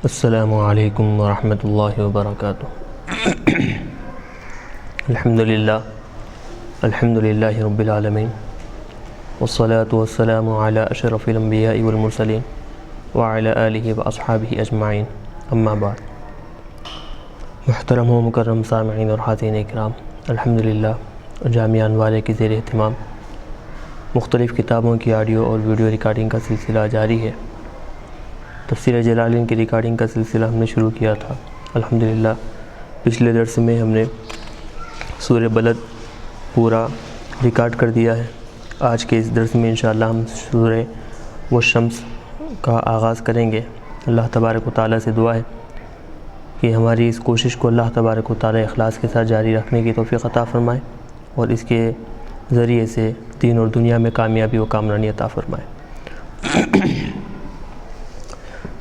السلام علیکم ورحمۃ اللہ وبرکاتہ۔ الحمد للہ رب العالمین، والصلاة والسلام علی اشرف الانبیاء والمرسلین وعلی آلہ واصحابہ اجمعین، اما بعد۔ محترم و مکرم سامعین اور حاضرین اکرام، الحمدللہ جامعہ انوار کے زیر اہتمام مختلف کتابوں کی آڈیو اور ویڈیو ریکارڈنگ کا سلسلہ جاری ہے۔ تفسیر جلالین کی ریکارڈنگ کا سلسلہ ہم نے شروع کیا تھا۔ الحمدللہ پچھلے درس میں ہم نے سورہ بلد پورا ریکارڈ کر دیا ہے۔ آج کے اس درس میں انشاءاللہ ہم سورہ والشمس کا آغاز کریں گے۔ اللہ تبارک و تعالیٰ سے دعا ہے کہ ہماری اس کوشش کو اللہ تبارک و تعالیٰ اخلاص کے ساتھ جاری رکھنے کی توفیق عطا فرمائے اور اس کے ذریعے سے دین اور دنیا میں کامیابی و کامرانی عطا فرمائے۔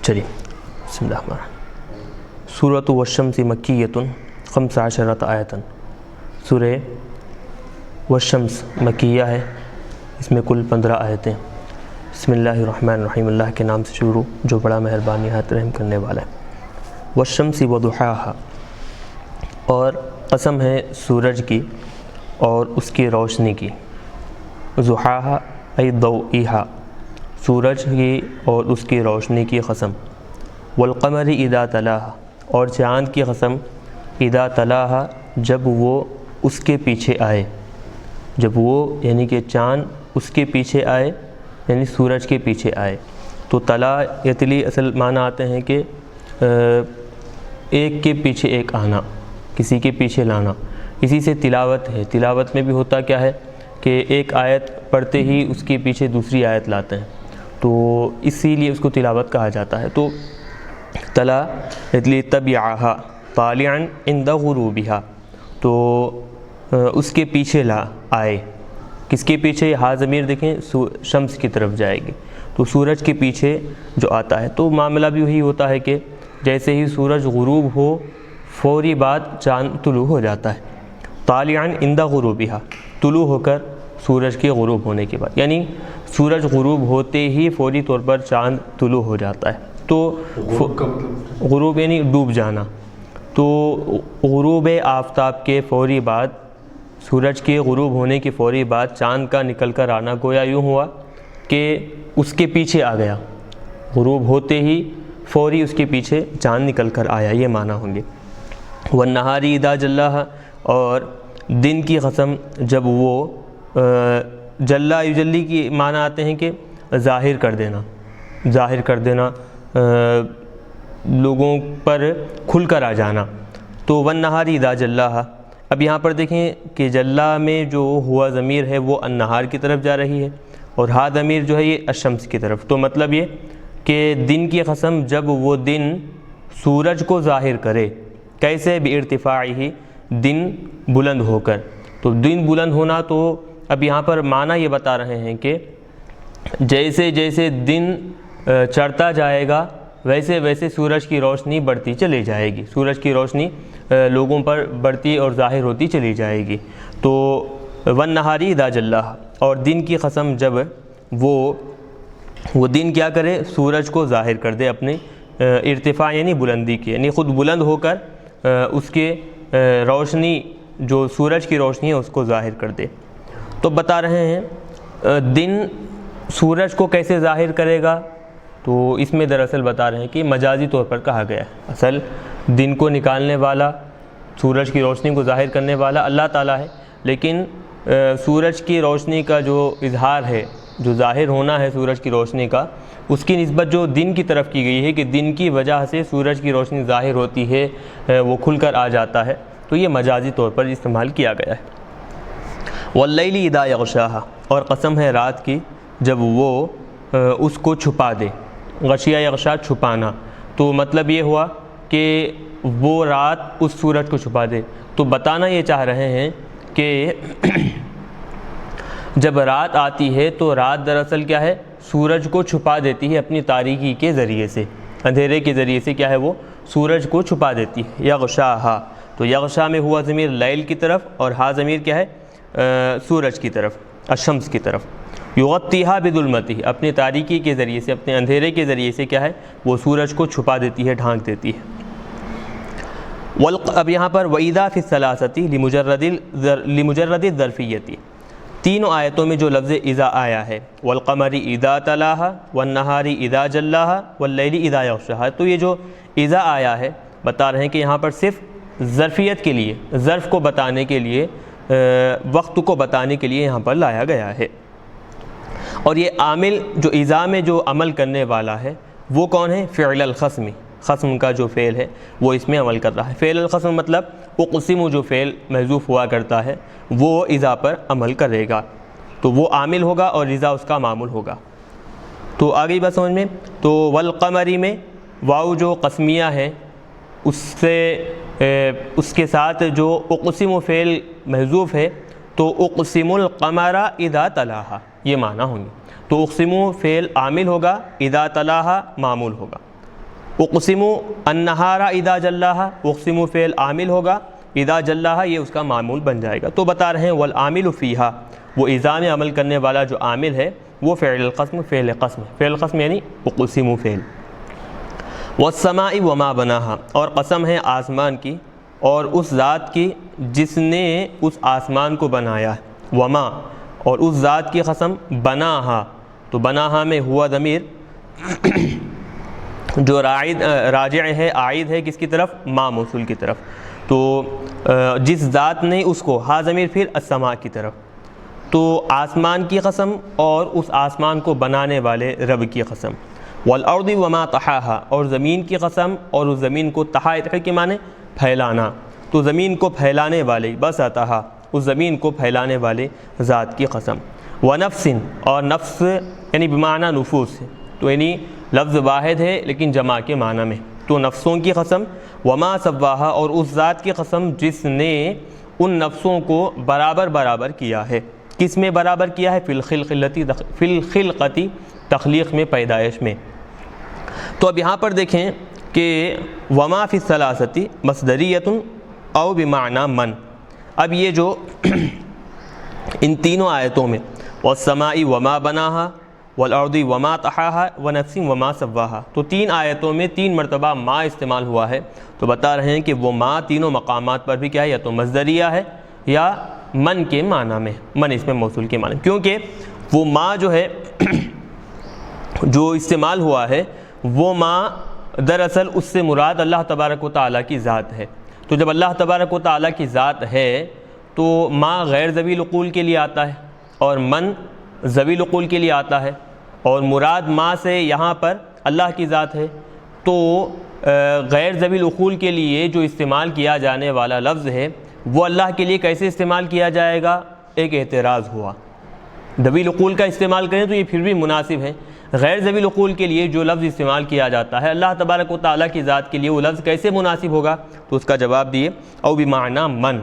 چلیے بسم اللہ الرحمن الرحیم۔ سورۃ والشمس مکیۃ 15 آیۃ۔ سورہ والشمس مکیہ ہے، اس میں کل 15 آیتیں۔ بسم اللہ الرحمن الرحیم، اللہ کے نام سے شروع جو بڑا مہربان نہایت رحم کرنے والا ہے۔ والشمس وضحاہا، اور قسم ہے سورج کی اور اس کی روشنی کی۔ ضحاہا ای ضوئیہا، سورج کی اور اس کی روشنی کی قسم۔ والقمر اذا تلاہا، اور چاند کی قسم اذا تلاہا، جب وہ اس کے پیچھے آئے۔ جب وہ یعنی کہ چاند اس کے پیچھے آئے، یعنی سورج کے پیچھے آئے۔ تو تلا یتلی اصل معنی آتے ہیں کہ ایک کے پیچھے ایک آنا، کسی کے پیچھے لانا۔ اسی سے تلاوت ہے۔ تلاوت میں بھی ہوتا کیا ہے کہ ایک آیت پڑھتے ہی اس کے پیچھے دوسری آیت لاتے ہیں، تو اسی لیے اس کو تلاوت کہا جاتا ہے۔ تو تلا یتلی تبعہا طالعا عند غروبہا، تو اس کے پیچھے آئے۔ کس کے پیچھے؟ ہا ضمیر دیکھیں شمس کی طرف جائے گی، تو سورج کے پیچھے جو آتا ہے۔ تو معاملہ بھی وہی ہوتا ہے کہ جیسے ہی سورج غروب ہو فوری بعد چاند طلوع ہو جاتا ہے۔ طالعا عند غروبہا، طلوع ہو کر سورج کے غروب ہونے کے بعد، یعنی سورج غروب ہوتے ہی فوری طور پر چاند طلوع ہو جاتا ہے۔ تو غروب یعنی ڈوب جانا۔ تو غروب آفتاب کے فوری بعد، سورج کے غروب ہونے کے فوری بعد چاند کا نکل کر آنا، گویا یوں ہوا کہ اس کے پیچھے آ گیا۔ غروب ہوتے ہی فوری اس کے پیچھے چاند نکل کر آیا، یہ معنی ہوں گے۔ والنہار اذا جلاہا، اور دن کی قسم جب وہ جلا یجلی کی معنی آتے ہیں کہ ظاہر کر دینا، ظاہر کر دینا، لوگوں پر کھل کر آ جانا۔ تو والنہار اذا جلاہا، اب یہاں پر دیکھیں کہ جلا میں جو ہوا ضمیر ہے وہ النہار کی طرف جا رہی ہے، اور ہا ضمیر جو ہے یہ الشمس کی طرف۔ تو مطلب یہ کہ دن کی قسم جب وہ دن سورج کو ظاہر کرے۔ کیسے؟ بارتفاعہ، دن بلند ہو کر۔ تو دن بلند ہونا، تو اب یہاں پر معنی یہ بتا رہے ہیں کہ جیسے جیسے دن چڑھتا جائے گا ویسے ویسے سورج کی روشنی بڑھتی چلی جائے گی، سورج کی روشنی لوگوں پر بڑھتی اور ظاہر ہوتی چلی جائے گی۔ تو والنہار اذا جلاہا، اور دن کی قسم جب وہ دن کیا کرے؟ سورج کو ظاہر کر دے اپنے ارتفاع یعنی بلندی کی، یعنی خود بلند ہو کر اس کے روشنی جو سورج کی روشنی ہے اس کو ظاہر کر دے۔ تو بتا رہے ہیں دن سورج کو کیسے ظاہر کرے گا، تو اس میں دراصل بتا رہے ہیں کہ مجازی طور پر کہا گیا ہے۔ اصل دن کو نکالنے والا، سورج کی روشنی کو ظاہر کرنے والا اللہ تعالیٰ ہے، لیکن سورج کی روشنی کا جو اظہار ہے، جو ظاہر ہونا ہے سورج کی روشنی کا، اس کی نسبت جو دن کی طرف کی گئی ہے کہ دن کی وجہ سے سورج کی روشنی ظاہر ہوتی ہے، وہ کھل کر آ جاتا ہے، تو یہ مجازی طور پر استعمال کیا گیا ہے۔ واللیل اذا یغشاہا، اور قسم ہے رات کی جب وہ اس کو چھپا دے۔ غشیہ یغشا، چھپانا، تو مطلب یہ ہوا کہ وہ رات اس سورج کو چھپا دے۔ تو بتانا یہ چاہ رہے ہیں کہ جب رات آتی ہے تو رات دراصل کیا ہے؟ سورج کو چھپا دیتی ہے اپنی تاریکی کے ذریعے سے، اندھیرے کے ذریعے سے کیا ہے وہ سورج کو چھپا دیتی ہے۔ یغشاہا، تو یغشا میں ہوا ضمیر لیل کی طرف، اور ہا ضمیر کیا ہے؟ سورج کی طرف، الشمس کی طرف۔ یغطیہا بظلمتہ، اپنے تاریکی کے ذریعے سے، اپنے اندھیرے کے ذریعے سے کیا ہے وہ سورج کو چھپا دیتی ہے، ڈھانک دیتی ہے۔ اب یہاں پر وَإِذَا فِي الثَّلَاثَةِ لِمُجَرَّدِ الظَّرْفِيَّةِ، تینوں آیتوں میں جو لفظ اذا آیا ہے، والقمر اذا تلاہا والنہار اذا جلاہا واللیل اذا یغشاہا، تو یہ جو اذا آیا ہے بتا رہے ہیں کہ یہاں پر صرف ظرفیت کے لیے، ظرف کو بتانے کے لیے، وقت کو بتانے کے لیے یہاں پر لایا گیا ہے۔ اور یہ عامل جو اذا میں جو عمل کرنے والا ہے وہ کون ہے؟ فعل الخصم، خصم کا جو فعل ہے وہ اس میں عمل کر رہا ہے۔ فعل الخصم مطلب اقسم جو فعل محذوف ہوا کرتا ہے وہ اذا پر عمل کرے گا، تو وہ عامل ہوگا اور اذا اس کا معمول ہوگا۔ تو آگئی بات سمجھ میں؟ تو والقمری میں واو جو قسمیہ ہے اس کے ساتھ جو اقسم فعل محذوف ہے تو اقسم القمر اذا تلاہا یہ معنی ہوں گے۔ تو اقسم فعل عامل ہوگا، اذا تلاہا معمول ہوگا۔ اقسم النہار اذا جلاہا، اقسم فعل عامل ہوگا، اذا جلاہا یہ اس کا معمول بن جائے گا۔ تو بتا رہے ہیں والعامل فیہا، وہ اذا میں عمل کرنے والا جو عامل ہے وہ فعل القسم، فعل قسم، فعل قسم یعنی اقسم فعل۔ والسماء وما بناہا، اور قسم ہے آسمان کی اور اس ذات کی جس نے اس آسمان کو بنایا ہے، وما اور اس ذات کی قسم، بناہا، تو بناہا میں ہوا ضمیر جو راجع ہے، عائد ہے کس کی طرف؟ ما موصول کی طرف، تو جس ذات نے اس کو، ہا ضمیر پھر السماء کی طرف، تو آسمان کی قسم اور اس آسمان کو بنانے والے رب کی قسم۔ والارض وما طحاہا، اور زمین کی قسم اور اس زمین کو، طحا کے معنی پھیلانا، تو زمین کو پھیلانے والے، بسطہا، اس زمین کو پھیلانے والے ذات کی قسم۔ ونفس، اور نفس یعنی بمعنی نفوس، تو یعنی لفظ واحد ہے لیکن جمع کے معنی میں، تو نفسوں کی قسم۔ وما سواہا، اور اس ذات کی قسم جس نے ان نفسوں کو برابر برابر کیا ہے، کس میں برابر کیا ہے؟ فی الخلقتی، تخلیق میں، پیدائش میں۔ تو اب یہاں پر دیکھیں کہ وما فی الثلاثتی مصدریۃ او بمعنی من، اب یہ جو ان تینوں آیتوں میں والسماء وما بناہا والارض وما طحاہا ونفس وما سواہا، تو تین آیتوں میں 3 مرتبہ ما استعمال ہوا ہے، تو بتا رہے ہیں کہ وہ ما تینوں مقامات پر بھی کیا ہے؟ یا تو مصدریہ ہے یا من کے معنی میں، من اس میں موصول کے معنی، کیونکہ وہ ما جو ہے جو استعمال ہوا ہے وہ ما دراصل اس سے مراد اللہ تبارک و تعالیٰ کی ذات ہے۔ تو جب اللہ تبارک و تعالیٰ کی ذات ہے تو ما غیر ذوی العقول کے لیے آتا ہے اور من ذوی العقول کے لیے آتا ہے، اور مراد ما سے یہاں پر اللہ کی ذات ہے، تو غیر ذوی العقول کے لیے جو استعمال کیا جانے والا لفظ ہے وہ اللہ کے لیے کیسے استعمال کیا جائے گا؟ ایک اعتراض ہوا، ذوی العقول کا استعمال کریں تو یہ پھر بھی مناسب ہے، غیر ذوی العقول کے لیے جو لفظ استعمال کیا جاتا ہے اللہ تبارک و تعالیٰ کی ذات کے لیے وہ لفظ کیسے مناسب ہوگا؟ تو اس کا جواب دیے او بمعنی من،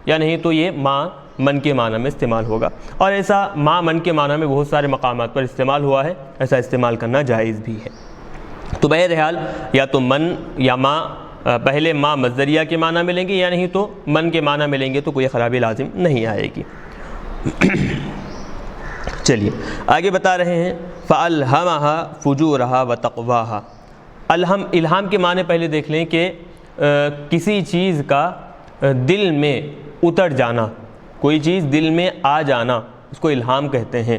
یا نہیں تو یہ ما من کے معنی میں استعمال ہوگا، اور ایسا ما من کے معنی میں بہت سارے مقامات پر استعمال ہوا ہے، ایسا استعمال کرنا جائز بھی ہے۔ تو بہرحال یا تو من یا ما، پہلے ما مصدریہ کے معنی ملیں گے یا نہیں تو من کے معنی ملیں گے، تو کوئی خرابی لازم نہیں آئے گی۔ چلیے آگے بتا رہے ہیں فَأَلْهَمَهَا فُجُورَهَا وَتَقْوَاهَا۔ الہام کے معنی پہلے دیکھ لیں کہ کسی چیز کا دل میں اتر جانا، کوئی چیز دل میں آ جانا، اس کو الہام کہتے ہیں۔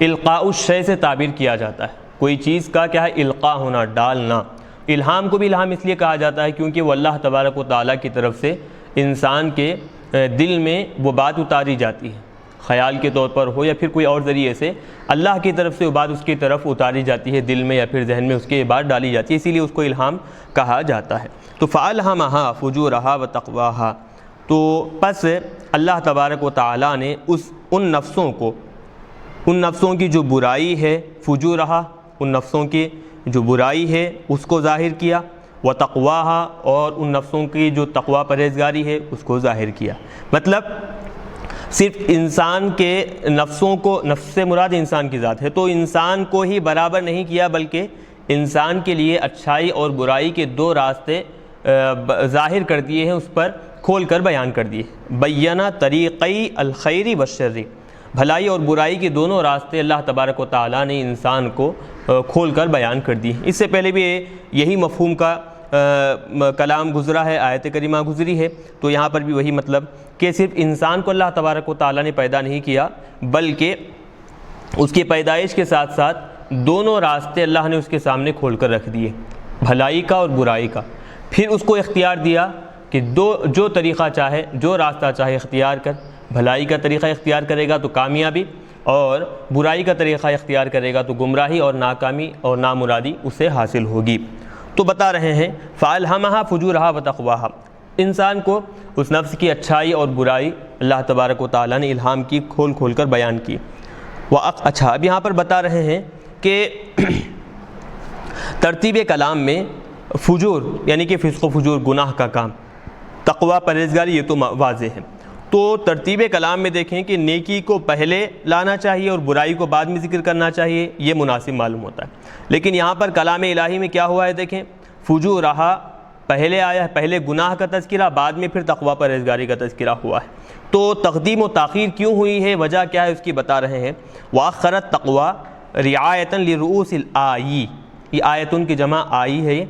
القاء الشیء سے تعبیر کیا جاتا ہے، کوئی چیز کا کیا ہے؟ القاء ہونا، ڈالنا۔ الہام کو بھی الہام اس لیے کہا جاتا ہے کیونکہ وہ اللہ تبارک و تعالیٰ کی طرف سے انسان کے دل میں وہ بات اتاری جاتی ہے، خیال کے طور پر ہو یا پھر کوئی اور ذریعے سے اللہ کی طرف سے وہ بات اس کی طرف اتاری جاتی ہے، دل میں یا پھر ذہن میں اس کے بات ڈالی جاتی ہے، اسی لیے اس کو الہام کہا جاتا ہے۔ تو فَأَلْهَمَهَا فُجُورَهَا وَتَقْوَاهَا، تو پس اللہ تبارک و تعالیٰ نے ان نفسوں کی جو برائی ہے، فجورہا، ان نفسوں کی جو برائی ہے اس کو ظاہر کیا، وتقواہا، اور ان نفسوں کی جو تقوی پرہیزگاری ہے اس کو ظاہر کیا۔ مطلب صرف انسان کے نفسوں کو، نفس سے مراد انسان کی ذات ہے، تو انسان کو ہی برابر نہیں کیا بلکہ انسان کے لیے اچھائی اور برائی کے 2 راستے ظاہر کر دیے ہیں، اس پر کھول کر بیان کر دیے۔ بینا طریقی الخیر والشر، بھلائی اور برائی کے دونوں راستے اللہ تبارک و تعالیٰ نے انسان کو کھول کر بیان کر دی۔ اس سے پہلے بھی یہی مفہوم کا کلام گزرا ہے، آیت کریمہ گزری ہے، تو یہاں پر بھی وہی مطلب کہ صرف انسان کو اللہ تبارک و تعالیٰ نے پیدا نہیں کیا، بلکہ اس کی پیدائش کے ساتھ ساتھ دونوں راستے اللہ نے اس کے سامنے کھول کر رکھ دیے، بھلائی کا اور برائی کا۔ پھر اس کو اختیار دیا کہ جو طریقہ چاہے، جو راستہ چاہے اختیار کر، بھلائی کا طریقہ اختیار کرے گا تو کامیابی، اور برائی کا طریقہ اختیار کرے گا تو گمراہی اور ناکامی اور نامرادی اسے حاصل ہوگی۔ تو بتا رہے ہیں فَأَلْهَمَهَا فُجُورَهَا وَتَقْوَاهَا، انسان کو اس نفس کی اچھائی اور برائی اللہ تبارک و تعالیٰ نے الہام کی، کھول کھول کر بیان کی۔ اچھا، اب یہاں پر بتا رہے ہیں کہ ترتیب کلام میں فجور یعنی کہ فسق و فجور، گناہ کا کام، تقوی پرہیزگاری، یہ تو واضح ہے۔ تو ترتیب کلام میں دیکھیں کہ نیکی کو پہلے لانا چاہیے اور برائی کو بعد میں ذکر کرنا چاہیے، یہ مناسب معلوم ہوتا ہے۔ لیکن یہاں پر کلام الہی میں کیا ہوا ہے دیکھیں، فجورہا پہلے آیا ہے، پہلے گناہ کا تذکرہ، بعد میں پھر تقوی پرہیزگاری کا تذکرہ ہوا ہے۔ تو تقدیم و تاخیر کیوں ہوئی ہے، وجہ کیا ہے، اس کی بتا رہے ہیں۔ وَأَخَّرَ التَّقْوَىٰ رِعَایَةً لِرُؤُوسِ الْآیِ، یہ آیتوں کی جمع آئی ہے،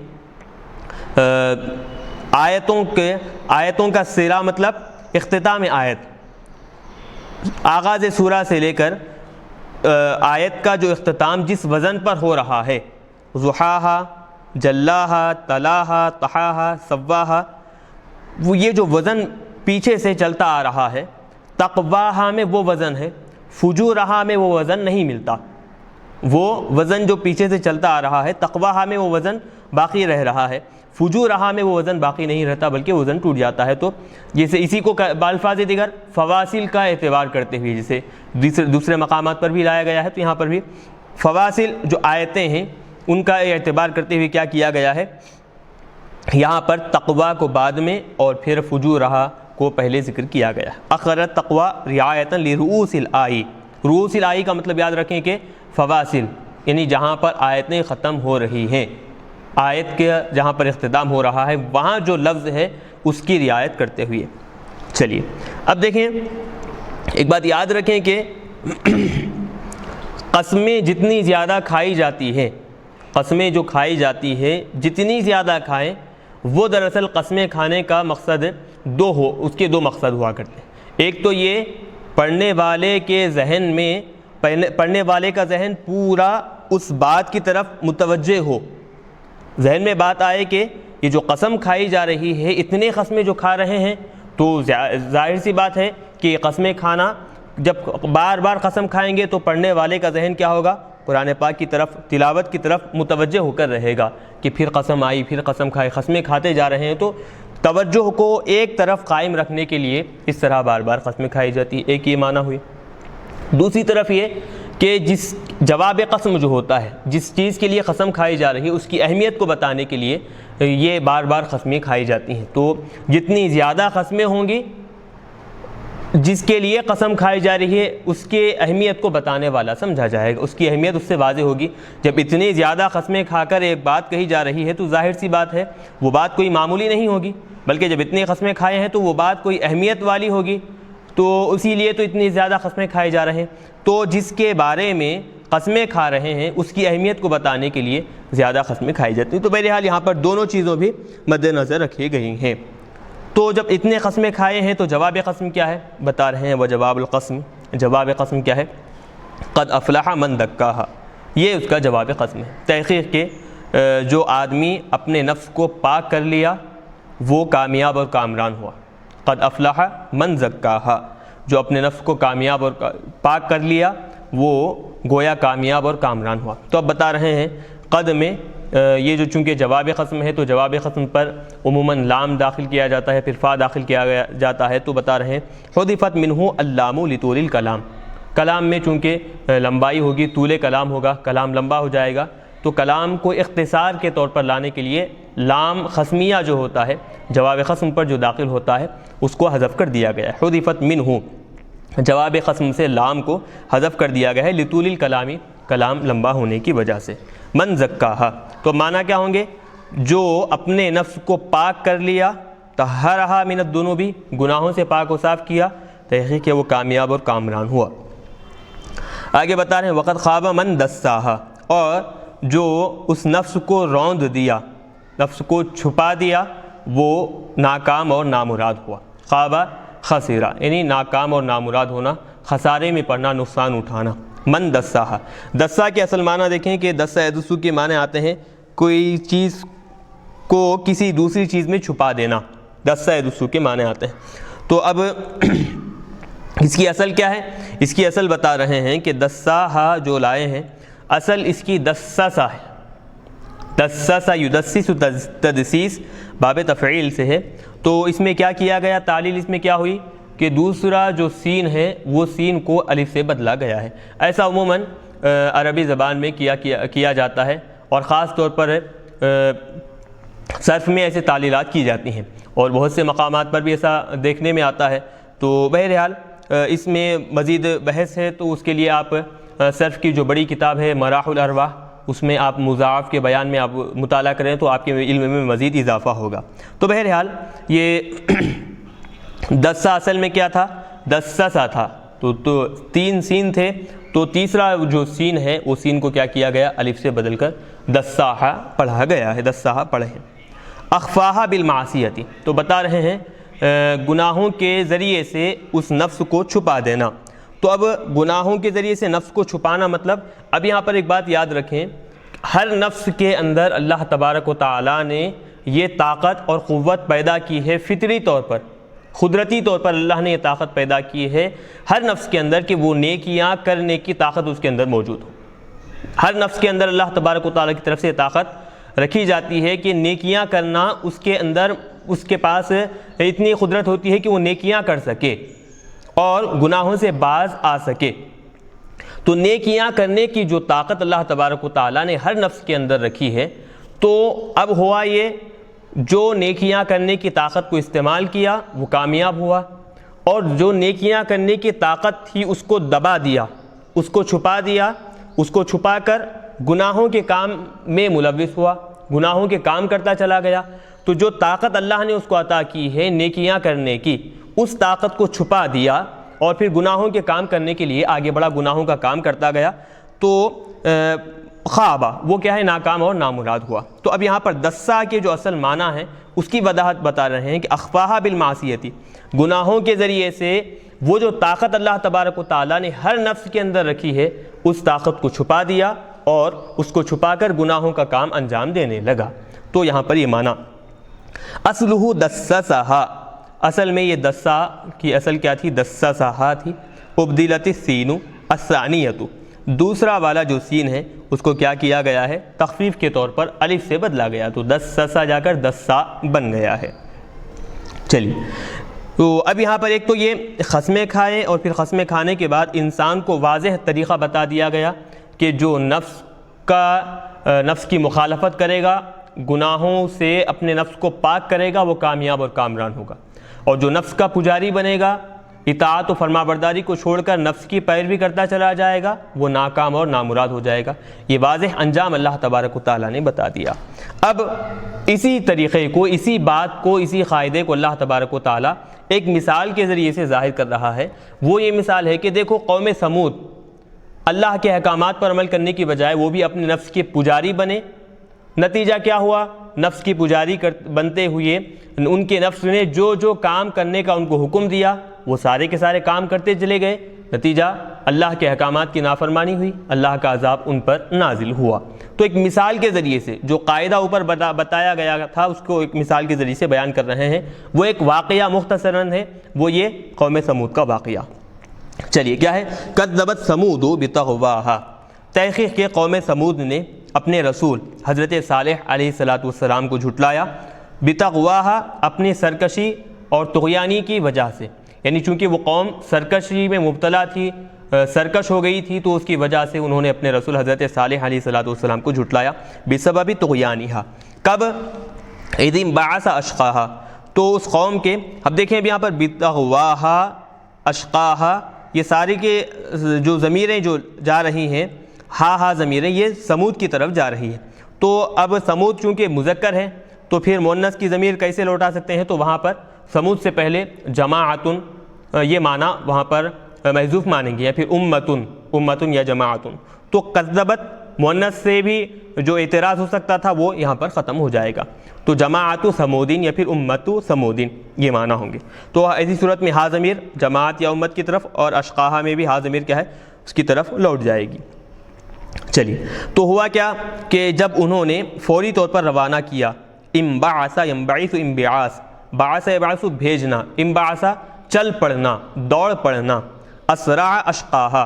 آیتوں کا سرا مطلب اختتام آیت، آغاز سورہ سے لے کر آیت کا جو اختتام جس وزن پر ہو رہا ہے، ضحاہا، جلاہا، تلاہا، طحاہا، سواہا، وہ یہ جو وزن پیچھے سے چلتا آ رہا ہے، تقواہا میں وہ وزن ہے، فجورہا میں وہ وزن نہیں ملتا، وہ وزن جو پیچھے سے چلتا آ رہا ہے، تقواہا میں وہ وزن باقی رہ رہا ہے، فجورہا میں وہ وزن باقی نہیں رہتا بلکہ وزن ٹوٹ جاتا ہے۔ تو جیسے اسی کو بالفاظ دیگر فواصل کا اعتبار کرتے ہوئے جسے دوسرے مقامات پر بھی لایا گیا ہے، تو یہاں پر بھی فواصل جو آیتیں ہیں ان کا اعتبار کرتے ہوئے کیا کیا گیا ہے، یہاں پر تقوی کو بعد میں اور پھر فجورہا کو پہلے ذکر کیا گیا ہے۔ اخر التقویٰ رعایۃ لرؤوس الآی، رؤوس الآی کا مطلب یاد رکھیں کہ فواصل یعنی جہاں پر آیتیں ختم ہو رہی ہیں، آیت کے جہاں پر اختتام ہو رہا ہے وہاں جو لفظ ہے اس کی رعایت کرتے ہوئے۔ چلیے اب دیکھیں، ایک بات یاد رکھیں کہ قسمیں جتنی زیادہ کھائی جاتی ہیں، قسمیں جو کھائی جاتی ہیں جتنی زیادہ کھائیں، وہ دراصل قسمیں کھانے کا مقصد اس کے دو مقصد ہوا کرتے ہیں۔ ایک تو یہ پڑھنے والے کے ذہن میں، پڑھنے والے کا ذہن پورا اس بات کی طرف متوجہ ہو، ذہن میں بات آئے کہ یہ جو قسم کھائی جا رہی ہے، اتنے قسمیں جو کھا رہے ہیں، تو ظاہر سی بات ہے کہ یہ قسمیں کھانا، جب بار بار قسم کھائیں گے تو پڑھنے والے کا ذہن کیا ہوگا، قرآن پاک کی طرف، تلاوت کی طرف متوجہ ہو کر رہے گا کہ پھر قسم آئی، پھر قسم کھائے، قسمیں کھاتے جا رہے ہیں۔ تو توجہ کو ایک طرف قائم رکھنے کے لیے اس طرح بار بار قسمیں کھائی جاتی ہے، ایک یہ معنی ہوئی۔ دوسری طرف یہ کہ جس جواب قسم جو ہوتا ہے، جس چیز کے لیے قسم کھائی جا رہی ہے اس کی اہمیت کو بتانے کے لیے یہ بار بار قسمیں کھائی جاتی ہیں۔ تو جتنی زیادہ قسمیں ہوں گی، جس کے لیے قسم کھائی جا رہی ہے اس کے اہمیت کو بتانے والا سمجھا جائے گا، اس کی اہمیت اس سے واضح ہوگی۔ جب اتنی زیادہ قسمیں کھا کر ایک بات کہی جا رہی ہے تو ظاہر سی بات ہے وہ بات کوئی معمولی نہیں ہوگی، بلکہ جب اتنی قسمیں کھائے ہیں تو وہ بات کوئی اہمیت والی ہوگی، تو اسی لیے تو اتنی زیادہ قسمیں کھائے جا رہے ہیں۔ تو جس کے بارے میں قسمیں کھا رہے ہیں اس کی اہمیت کو بتانے کے لیے زیادہ قسمیں کھائی جاتی ہیں۔ تو بہرحال یہاں پر دونوں چیزوں بھی مد نظر رکھی گئی ہیں۔ تو جب اتنے قسمیں کھائے ہیں تو جواب قسم کیا ہے بتا رہے ہیں، وہ جواب القسم، جواب قسم کیا ہے، قد افلح من دکاہا، یہ اس کا جواب قسم ہے۔ تحقیق کے جو آدمی اپنے نفس کو پاک کر لیا وہ کامیاب اور کامران ہوا۔ قد افلح من زکاہا، جو اپنے نفس کو کامیاب اور پاک کر لیا وہ گویا کامیاب اور کامران ہوا۔ تو اب بتا رہے ہیں قد میں یہ جو چونکہ جواب قسم ہے تو جواب قسم پر عموماً لام داخل کیا جاتا ہے، پھر فا داخل کیا جاتا ہے، تو بتا رہے ہیں حذفت منہ اللام لطول الکلام، کلام میں چونکہ لمبائی ہوگی، طول کلام ہوگا، کلام لمبا ہو جائے گا، تو کلام کو اختصار کے طور پر لانے کے لیے لام خصمیہ جو ہوتا ہے جواب قسم پر جو داخل ہوتا ہے اس کو حذف کر دیا گیا ہے۔ حذفت منہ، جواب قسم سے لام کو حذف کر دیا گیا ہے لطول الکلامی، کلام لمبا ہونے کی وجہ سے۔ من زکاہا، تو معنی کیا ہوں گے، جو اپنے نفس کو پاک کر لیا، طہرہا من الذنوب، گناہوں سے پاک و صاف کیا، تحقیق کہ وہ کامیاب اور کامران ہوا۔ آگے بتا رہے ہیں وقت خواب من دساہا، اور جو اس نفس کو روند دیا، نفس کو چھپا دیا، وہ ناکام اور نامراد ہوا۔ خوابہ خسیرہ یعنی ناکام اور نامراد ہونا، خسارے میں پڑنا، نقصان اٹھانا۔ من دساہا، دسا کے اصل معنی دیکھیں کہ دسا یدسو کے معنی آتے ہیں کوئی چیز کو کسی دوسری چیز میں چھپا دینا، دسا یدسو کے معنی آتے ہیں۔ تو اب اس کی اصل کیا ہے؟ اس کی اصل بتا رہے ہیں کہ دساہا جو لائے ہیں، اصل اس کی دسسا ہے، دسسا یدسس تدسیس باب تفعیل سے ہے۔ تو اس میں کیا کیا گیا؟ تعلیل اس میں کیا ہوئی کہ دوسرا جو سین ہے وہ سین کو الف سے بدلا گیا ہے۔ ایسا عموماً عربی زبان میں کیا جاتا ہے، اور خاص طور پر صرف میں ایسے تعلیلات کی جاتی ہیں، اور بہت سے مقامات پر بھی ایسا دیکھنے میں آتا ہے۔ تو بہرحال اس میں مزید بحث ہے، تو اس کے لیے آپ صرف کی جو بڑی کتاب ہے مراح الارواح، اس میں آپ مضاعف کے بیان میں آپ مطالعہ کریں تو آپ کے علم میں مزید اضافہ ہوگا۔ تو بہرحال یہ دسا اصل میں کیا تھا؟ دسسا تھا، تو تین سین تھے، تو تیسرا جو سین ہے وہ سین کو کیا کیا گیا؟ الف سے بدل کر دساہا پڑھا گیا ہے، دساہا پڑھے ہیں۔ اخفاہا بالمعصیتی، تو بتا رہے ہیں گناہوں کے ذریعے سے اس نفس کو چھپا دینا۔ تو اب گناہوں کے ذریعے سے نفس کو چھپانا مطلب، اب یہاں پر ایک بات یاد رکھیں، ہر نفس کے اندر اللہ تبارک و تعالیٰ نے یہ طاقت اور قوت پیدا کی ہے، فطری طور پر، قدرتی طور پر اللہ نے یہ طاقت پیدا کی ہے ہر نفس کے اندر کہ وہ نیکیاں کرنے کی طاقت اس کے اندر موجود ہو۔ ہر نفس کے اندر اللہ تبارک و تعالیٰ کی طرف سے یہ طاقت رکھی جاتی ہے کہ نیکیاں کرنا اس کے اندر، اس کے پاس اتنی قدرت ہوتی ہے کہ وہ نیکیاں کر سکے اور گناہوں سے باز آ سکے۔ تو نیکیاں کرنے کی جو طاقت اللہ تبارک و تعالیٰ نے ہر نفس کے اندر رکھی ہے، تو اب ہوا یہ، جو نیکیاں کرنے کی طاقت کو استعمال کیا وہ کامیاب ہوا، اور جو نیکیاں کرنے کی طاقت تھی اس کو دبا دیا، اس کو چھپا دیا، اس کو چھپا کر گناہوں کے کام میں ملوث ہوا، گناہوں کے کام کرتا چلا گیا۔ تو جو طاقت اللہ نے اس کو عطا کی ہے نیکیاں کرنے کی، اس طاقت کو چھپا دیا اور پھر گناہوں کے کام کرنے کے لیے آگے بڑھا، گناہوں کا کام کرتا گیا، تو خوابہ وہ کیا ہے؟ ناکام اور نامراد ہوا۔ تو اب یہاں پر دسا کے جو اصل معنی ہے اس کی وضاحت بتا رہے ہیں کہ اخفاہا بالمعصیتی، گناہوں کے ذریعے سے وہ جو طاقت اللہ تبارک و تعالیٰ نے ہر نفس کے اندر رکھی ہے اس طاقت کو چھپا دیا، اور اس کو چھپا کر گناہوں کا کام انجام دینے لگا۔ تو یہاں پر یہ معنی اصلہ دسسہا، اصل میں یہ دسا کی اصل کیا تھی؟ دسسہا تھی۔ ابدلت السین الثانیۃ، دوسرا والا جو سین ہے اس کو کیا کیا گیا ہے؟ تخفیف کے طور پر الف سے بدلا گیا، تو دسسا جا کر دسا بن گیا ہے۔ چلیے، تو اب یہاں پر ایک تو یہ قسمیں کھائے، اور پھر قسمیں کھانے کے بعد انسان کو واضح طریقہ بتا دیا گیا کہ جو نفس کی مخالفت کرے گا، گناہوں سے اپنے نفس کو پاک کرے گا، وہ کامیاب اور کامران ہوگا، اور جو نفس کا پجاری بنے گا، اطاعت و فرما برداری کو چھوڑ کر نفس کی پیروی کرتا چلا جائے گا، وہ ناکام اور نامراد ہو جائے گا۔ یہ واضح انجام اللہ تبارک و تعالیٰ نے بتا دیا۔ اب اسی طریقے کو، اسی بات کو، اسی قاعدے کو اللہ تبارک و تعالیٰ ایک مثال کے ذریعے سے ظاہر کر رہا ہے۔ وہ یہ مثال ہے کہ دیکھو قوم سمود اللہ کے احکامات پر عمل کرنے کی بجائے وہ بھی اپنے نفس کے پجاری بنے، نتیجہ کیا ہوا؟ نفس کی پجاری بنتے ہوئے ان کے نفس نے جو جو کام کرنے کا ان کو حکم دیا وہ سارے کے سارے کام کرتے چلے گئے، نتیجہ اللہ کے احکامات کی نافرمانی ہوئی، اللہ کا عذاب ان پر نازل ہوا۔ تو ایک مثال کے ذریعے سے جو قاعدہ اوپر بتایا گیا تھا اس کو ایک مثال کے ذریعے سے بیان کر رہے ہیں۔ وہ ایک واقعہ مختصراً ہے، وہ یہ قوم سمود کا واقعہ۔ چلیے کیا ہے؟ کذبت ثمود بطغواہا، تحقیق کے قوم سمود نے اپنے رسول حضرت صالح علیہ السلام کو جھٹلایا، بطغواہا اپنی سرکشی اور طغیانی کی وجہ سے، یعنی چونکہ وہ قوم سرکشی میں مبتلا تھی، سرکش ہو گئی تھی، تو اس کی وجہ سے انہوں نے اپنے رسول حضرت صالح علیہ السلام کو جھٹلایا، بسبب طغیانہا۔ کب؟ اذ انبعث اشقاہا، تو اس قوم کے، اب دیکھیں اب یہاں پر بطغواہا، اشقاہا، یہ ساری کے جو ضمیریں جو جا رہی ہیں، ہا ضمیریں یہ سمود کی طرف جا رہی ہیں۔ تو اب سمود چونکہ مذکر ہے تو پھر مؤنث کی ضمیر کیسے لوٹا سکتے ہیں؟ تو وہاں پر سمود سے پہلے جماعتن یہ معنی وہاں پر محذوف مانیں گے، یا پھر امتن امتن یا جماعتن، تو کذبت مؤنث سے بھی جو اعتراض ہو سکتا تھا وہ یہاں پر ختم ہو جائے گا، تو جماعت سمودین یا پھر امت سمودین یہ معنی ہوں گے۔ تو ایسی صورت میں ہا ضمیر جماعت یا امت کی طرف، اور اشقاہا میں بھی ہا ضمیر کیا ہے اس کی طرف لوٹ جائے گی۔ چلیے، تو ہوا کیا کہ جب انہوں نے فوری طور پر روانہ کیا، انبعث ینبعث انبعاث، بعث یبعث بھیجنا، انبعث چل پڑنا، دوڑ پڑنا، اسرع اشقاہا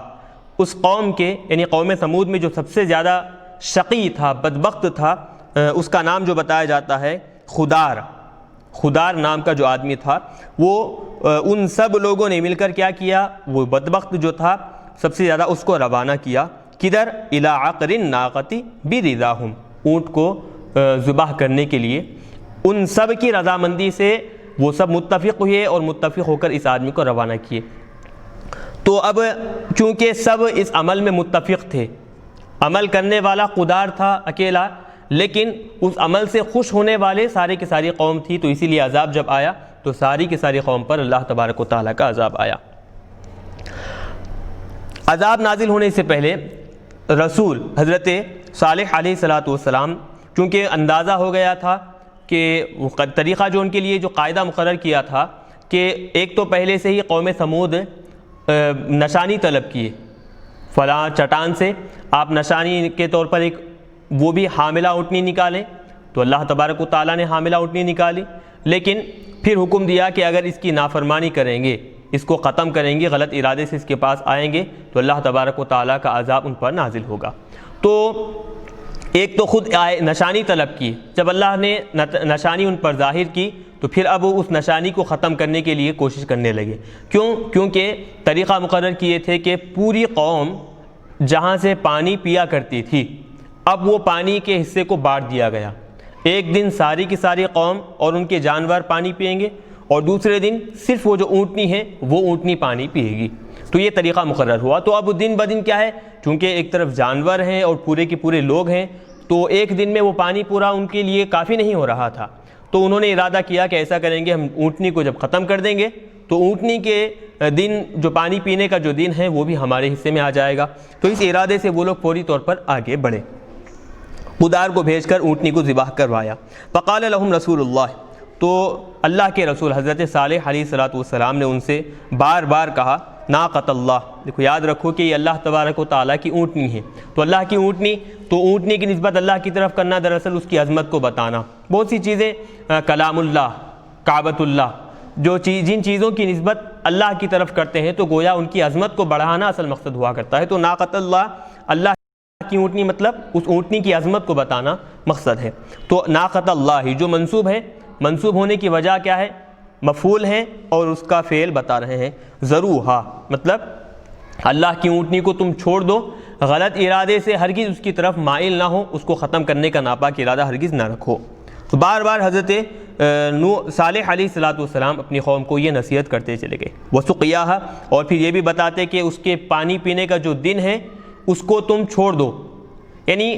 اس قوم کے یعنی قوم سمود میں جو سب سے زیادہ شقی تھا، بدبخت تھا، اس کا نام جو بتایا جاتا ہے خدار نام کا جو آدمی تھا، وہ ان سب لوگوں نے مل کر کیا کیا، وہ بدبخت جو تھا سب سے زیادہ اس کو روانہ کیا کدھر، الی عقر الناقۃ برضاہم، اونٹ کو ذبح کرنے کے لیے، ان سب کی رضامندی سے وہ سب متفق ہوئے اور متفق ہو کر اس آدمی کو روانہ کیے۔ تو اب چونکہ سب اس عمل میں متفق تھے، عمل کرنے والا قدار تھا اکیلا، لیکن اس عمل سے خوش ہونے والے سارے کی ساری قوم تھی، تو اسی لیے عذاب جب آیا تو ساری کی ساری قوم پر اللہ تبارک و تعالیٰ کا عذاب آیا۔ عذاب نازل ہونے سے پہلے رسول حضرت صالح علیہ السلام چونکہ اندازہ ہو گیا تھا کہ طریقہ جو ان کے لیے جو قاعدہ مقرر کیا تھا کہ ایک تو پہلے سے ہی قوم سمود نشانی طلب کیے، فلاں چٹان سے آپ نشانی کے طور پر ایک وہ بھی حاملہ اونٹنی نکالیں، تو اللہ تبارک و تعالیٰ نے حاملہ اونٹنی نکالی، لیکن پھر حکم دیا کہ اگر اس کی نافرمانی کریں گے، اس کو ختم کریں گے، غلط ارادے سے اس کے پاس آئیں گے تو اللہ تبارک و تعالیٰ کا عذاب ان پر نازل ہوگا۔ تو ایک تو خود نشانی طلب کی، جب اللہ نے نشانی ان پر ظاہر کی تو پھر اب اس نشانی کو ختم کرنے کے لیے کوشش کرنے لگے۔ کیونکہ طریقہ مقرر کیے تھے کہ پوری قوم جہاں سے پانی پیا کرتی تھی اب وہ پانی کے حصے کو بانٹ دیا گیا، ایک دن ساری کی ساری قوم اور ان کے جانور پانی پئیں گے، اور دوسرے دن صرف وہ جو اونٹنی ہے وہ اونٹنی پانی پیے گی، تو یہ طریقہ مقرر ہوا۔ تو اب دن بدن کیا ہے، چونکہ ایک طرف جانور ہیں اور پورے کے پورے لوگ ہیں، تو ایک دن میں وہ پانی پورا ان کے لیے کافی نہیں ہو رہا تھا، تو انہوں نے ارادہ کیا کہ ایسا کریں گے، ہم اونٹنی کو جب ختم کر دیں گے تو اونٹنی کے دن جو پانی پینے کا جو دن ہے وہ بھی ہمارے حصے میں آ جائے گا۔ تو اس ارادے سے وہ لوگ فوری طور پر آگے بڑھے، قدار کو بھیج کر اونٹنی کو ذبح کروایا۔ فقال لهم رسول اللہ، تو اللہ کے رسول حضرت صالح علیہ السلام نے ان سے بار بار کہا، ناقۃ اللہ، دیکھو یاد رکھو کہ یہ اللہ تبارک و تعالیٰ کی اونٹنی ہے، تو اللہ کی اونٹنی، تو اونٹنی کی نسبت اللہ کی طرف کرنا دراصل اس کی عظمت کو بتانا۔ بہت سی چیزیں کلام اللہ، کعبۃ اللہ، جن چیزوں کی نسبت اللہ کی طرف کرتے ہیں تو گویا ان کی عظمت کو بڑھانا اصل مقصد ہوا کرتا ہے۔ تو ناقۃ اللہ، اللہ کی اونٹنی مطلب اس اونٹنی کی عظمت کو بتانا مقصد ہے۔ تو ناقۃ اللہ جو منصوب ہے، منصوب ہونے کی وجہ کیا ہے، مفعول ہے اور اس کا فعل بتا رہے ہیں، ضروہا مطلب اللہ کی اونٹنی کو تم چھوڑ دو، غلط ارادے سے ہرگز اس کی طرف مائل نہ ہو، اس کو ختم کرنے کا ناپاک ارادہ ہرگز نہ رکھو۔ تو بار بار حضرت صالح علیہ السلام اپنی قوم کو یہ نصیحت کرتے چلے گئے، وسقیاہا، اور پھر یہ بھی بتاتے کہ اس کے پانی پینے کا جو دن ہے اس کو تم چھوڑ دو، یعنی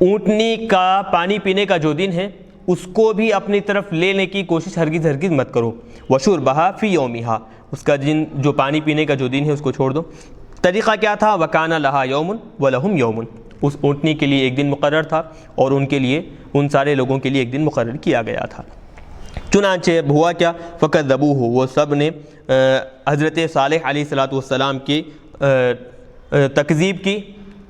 اونٹنی کا پانی پینے کا جو دن ہے اس کو بھی اپنی طرف لینے کی کوشش ہرگز مت کرو، وشربہا فی یومہا، اس کا دن جو پانی پینے کا جو دن ہے اس کو چھوڑ دو۔ طریقہ کیا تھا، وکان لہا یوم ولہم یوم، اس اونٹنی کے لیے ایک دن مقرر تھا اور ان کے لیے، ان سارے لوگوں کے لیے ایک دن مقرر کیا گیا تھا۔ چنانچہ ہوا کیا، فکذبوہ، وہ سب نے حضرت صالح علیہ السلام کی تکذیب کی،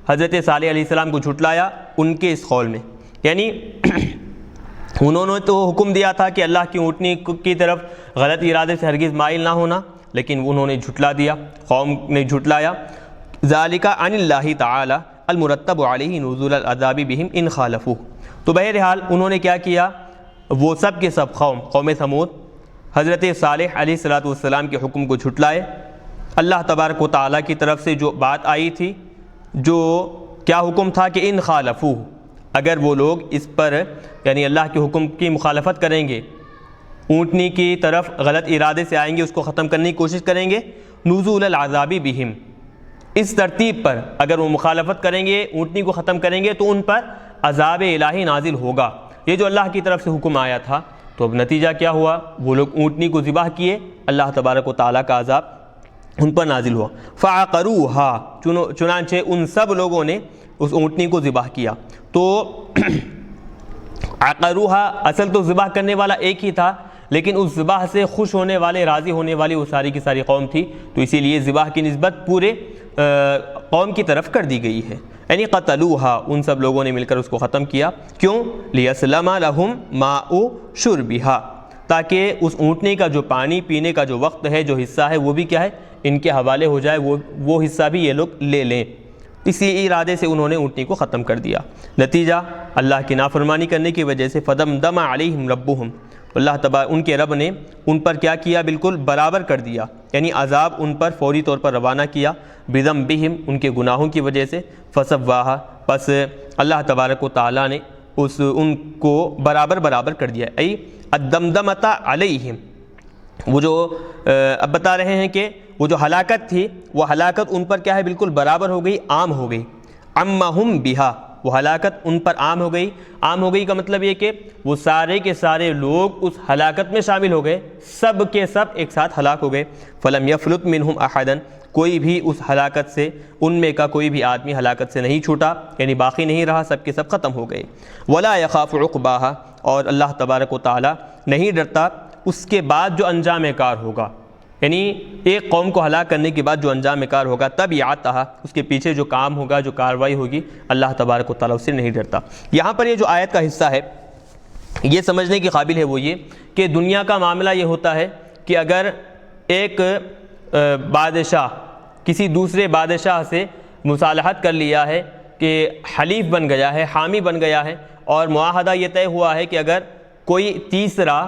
حضرت صالح علیہ السلام کو جھٹلایا ان کے اس قول میں، یعنی انہوں نے تو حکم دیا تھا کہ اللہ کی اونٹنی کی طرف غلط ارادے سے ہرگز مائل نہ ہونا، لیکن انہوں نے جھٹلا دیا، قوم نے جھٹلایا۔ ذالک عن اللہ تعالی المرتب علیہ نزول العذاب بہم ان خالفوہ، تو بہرحال انہوں نے کیا کیا، وہ سب کے سب قوم سمود حضرت صالح علیہ السلام کے حکم کو جھٹلائے۔ اللہ تبارک و تعالیٰ کی طرف سے جو بات آئی تھی، جو کیا حکم تھا کہ ان خالفوہ، اگر وہ لوگ اس پر یعنی اللہ کے حکم کی مخالفت کریں گے، اونٹنی کی طرف غلط ارادے سے آئیں گے، اس کو ختم کرنے کی کوشش کریں گے، نزول العذاب بہم، اس ترتیب پر اگر وہ مخالفت کریں گے، اونٹنی کو ختم کریں گے تو ان پر عذاب الہی نازل ہوگا، یہ جو اللہ کی طرف سے حکم آیا تھا۔ تو اب نتیجہ کیا ہوا، وہ لوگ اونٹنی کو ذبح کیے، اللہ تبارک و تعالیٰ کا عذاب ان پر نازل ہوا۔ فعقروها، چنانچہ ان سب لوگوں نے اس اونٹنی کو ذبح کیا۔ تو عقروها اصل تو ذبح کرنے والا ایک ہی تھا، لیکن اس ذبح سے خوش ہونے والے، راضی ہونے والی وہ ساری کی ساری قوم تھی، تو اسی لیے ذبح کی نسبت پورے قوم کی طرف کر دی گئی ہے، یعنی قتلوها، ان سب لوگوں نے مل کر اس کو ختم کیا۔ کیوں؟ لیسلم لهم ماء شربها، تاکہ اس اونٹنے کا جو پانی پینے کا جو وقت ہے، جو حصہ ہے، وہ بھی کیا ہے، ان کے حوالے ہو جائے، وہ حصہ بھی یہ لوگ لے لیں۔ اسی ارادے سے انہوں نے اونٹنی کو ختم کر دیا۔ نتیجہ اللہ کی نافرمانی کرنے کی وجہ سے فدمدم علیہم ربہم، اللہ تبارک ان کے رب نے ان پر کیا کیا، بالکل برابر کر دیا، یعنی عذاب ان پر فوری طور پر روانہ کیا، بذنبہم، ان کے گناہوں کی وجہ سے، فسواہا، پس اللہ تبارک و تعالیٰ نے ان کو برابر کر دیا، ای الدمدمۃ علیہم، وہ جو اب بتا رہے ہیں کہ وہ جو ہلاکت تھی، وہ ہلاکت ان پر کیا ہے، بالکل برابر ہو گئی، عام ہو گئی، عمہم بہا، وہ ہلاکت ان پر عام ہو گئی۔ عام ہو گئی کا مطلب یہ کہ وہ سارے کے سارے لوگ اس ہلاکت میں شامل ہو گئے، سب کے سب ایک ساتھ ہلاک ہو گئے۔ فلم یفلت منہم احدا، کوئی بھی اس ہلاکت سے، ان میں کا کوئی بھی آدمی ہلاکت سے نہیں چھوٹا، یعنی باقی نہیں رہا، سب کے سب ختم ہو گئے۔ ولا یخاف عقباہا، اور اللہ تبارک و تعالی نہیں ڈرتا اس کے بعد جو انجام کار ہوگا، یعنی ایک قوم کو ہلاک کرنے کے بعد جو انجام کار ہوگا، تب یاتہا، اس کے پیچھے جو کام ہوگا، جو کاروائی ہوگی، اللہ تبارک و تعالیٰ اس سے نہیں ڈرتا۔ یہاں پر یہ جو آیت کا حصہ ہے، یہ سمجھنے کی قابل ہے، وہ یہ کہ دنیا کا معاملہ یہ ہوتا ہے کہ اگر ایک بادشاہ کسی دوسرے بادشاہ سے مصالحت کر لیا ہے کہ حلیف بن گیا ہے، حامی بن گیا ہے، اور معاہدہ یہ طے ہوا ہے کہ اگر کوئی تیسرا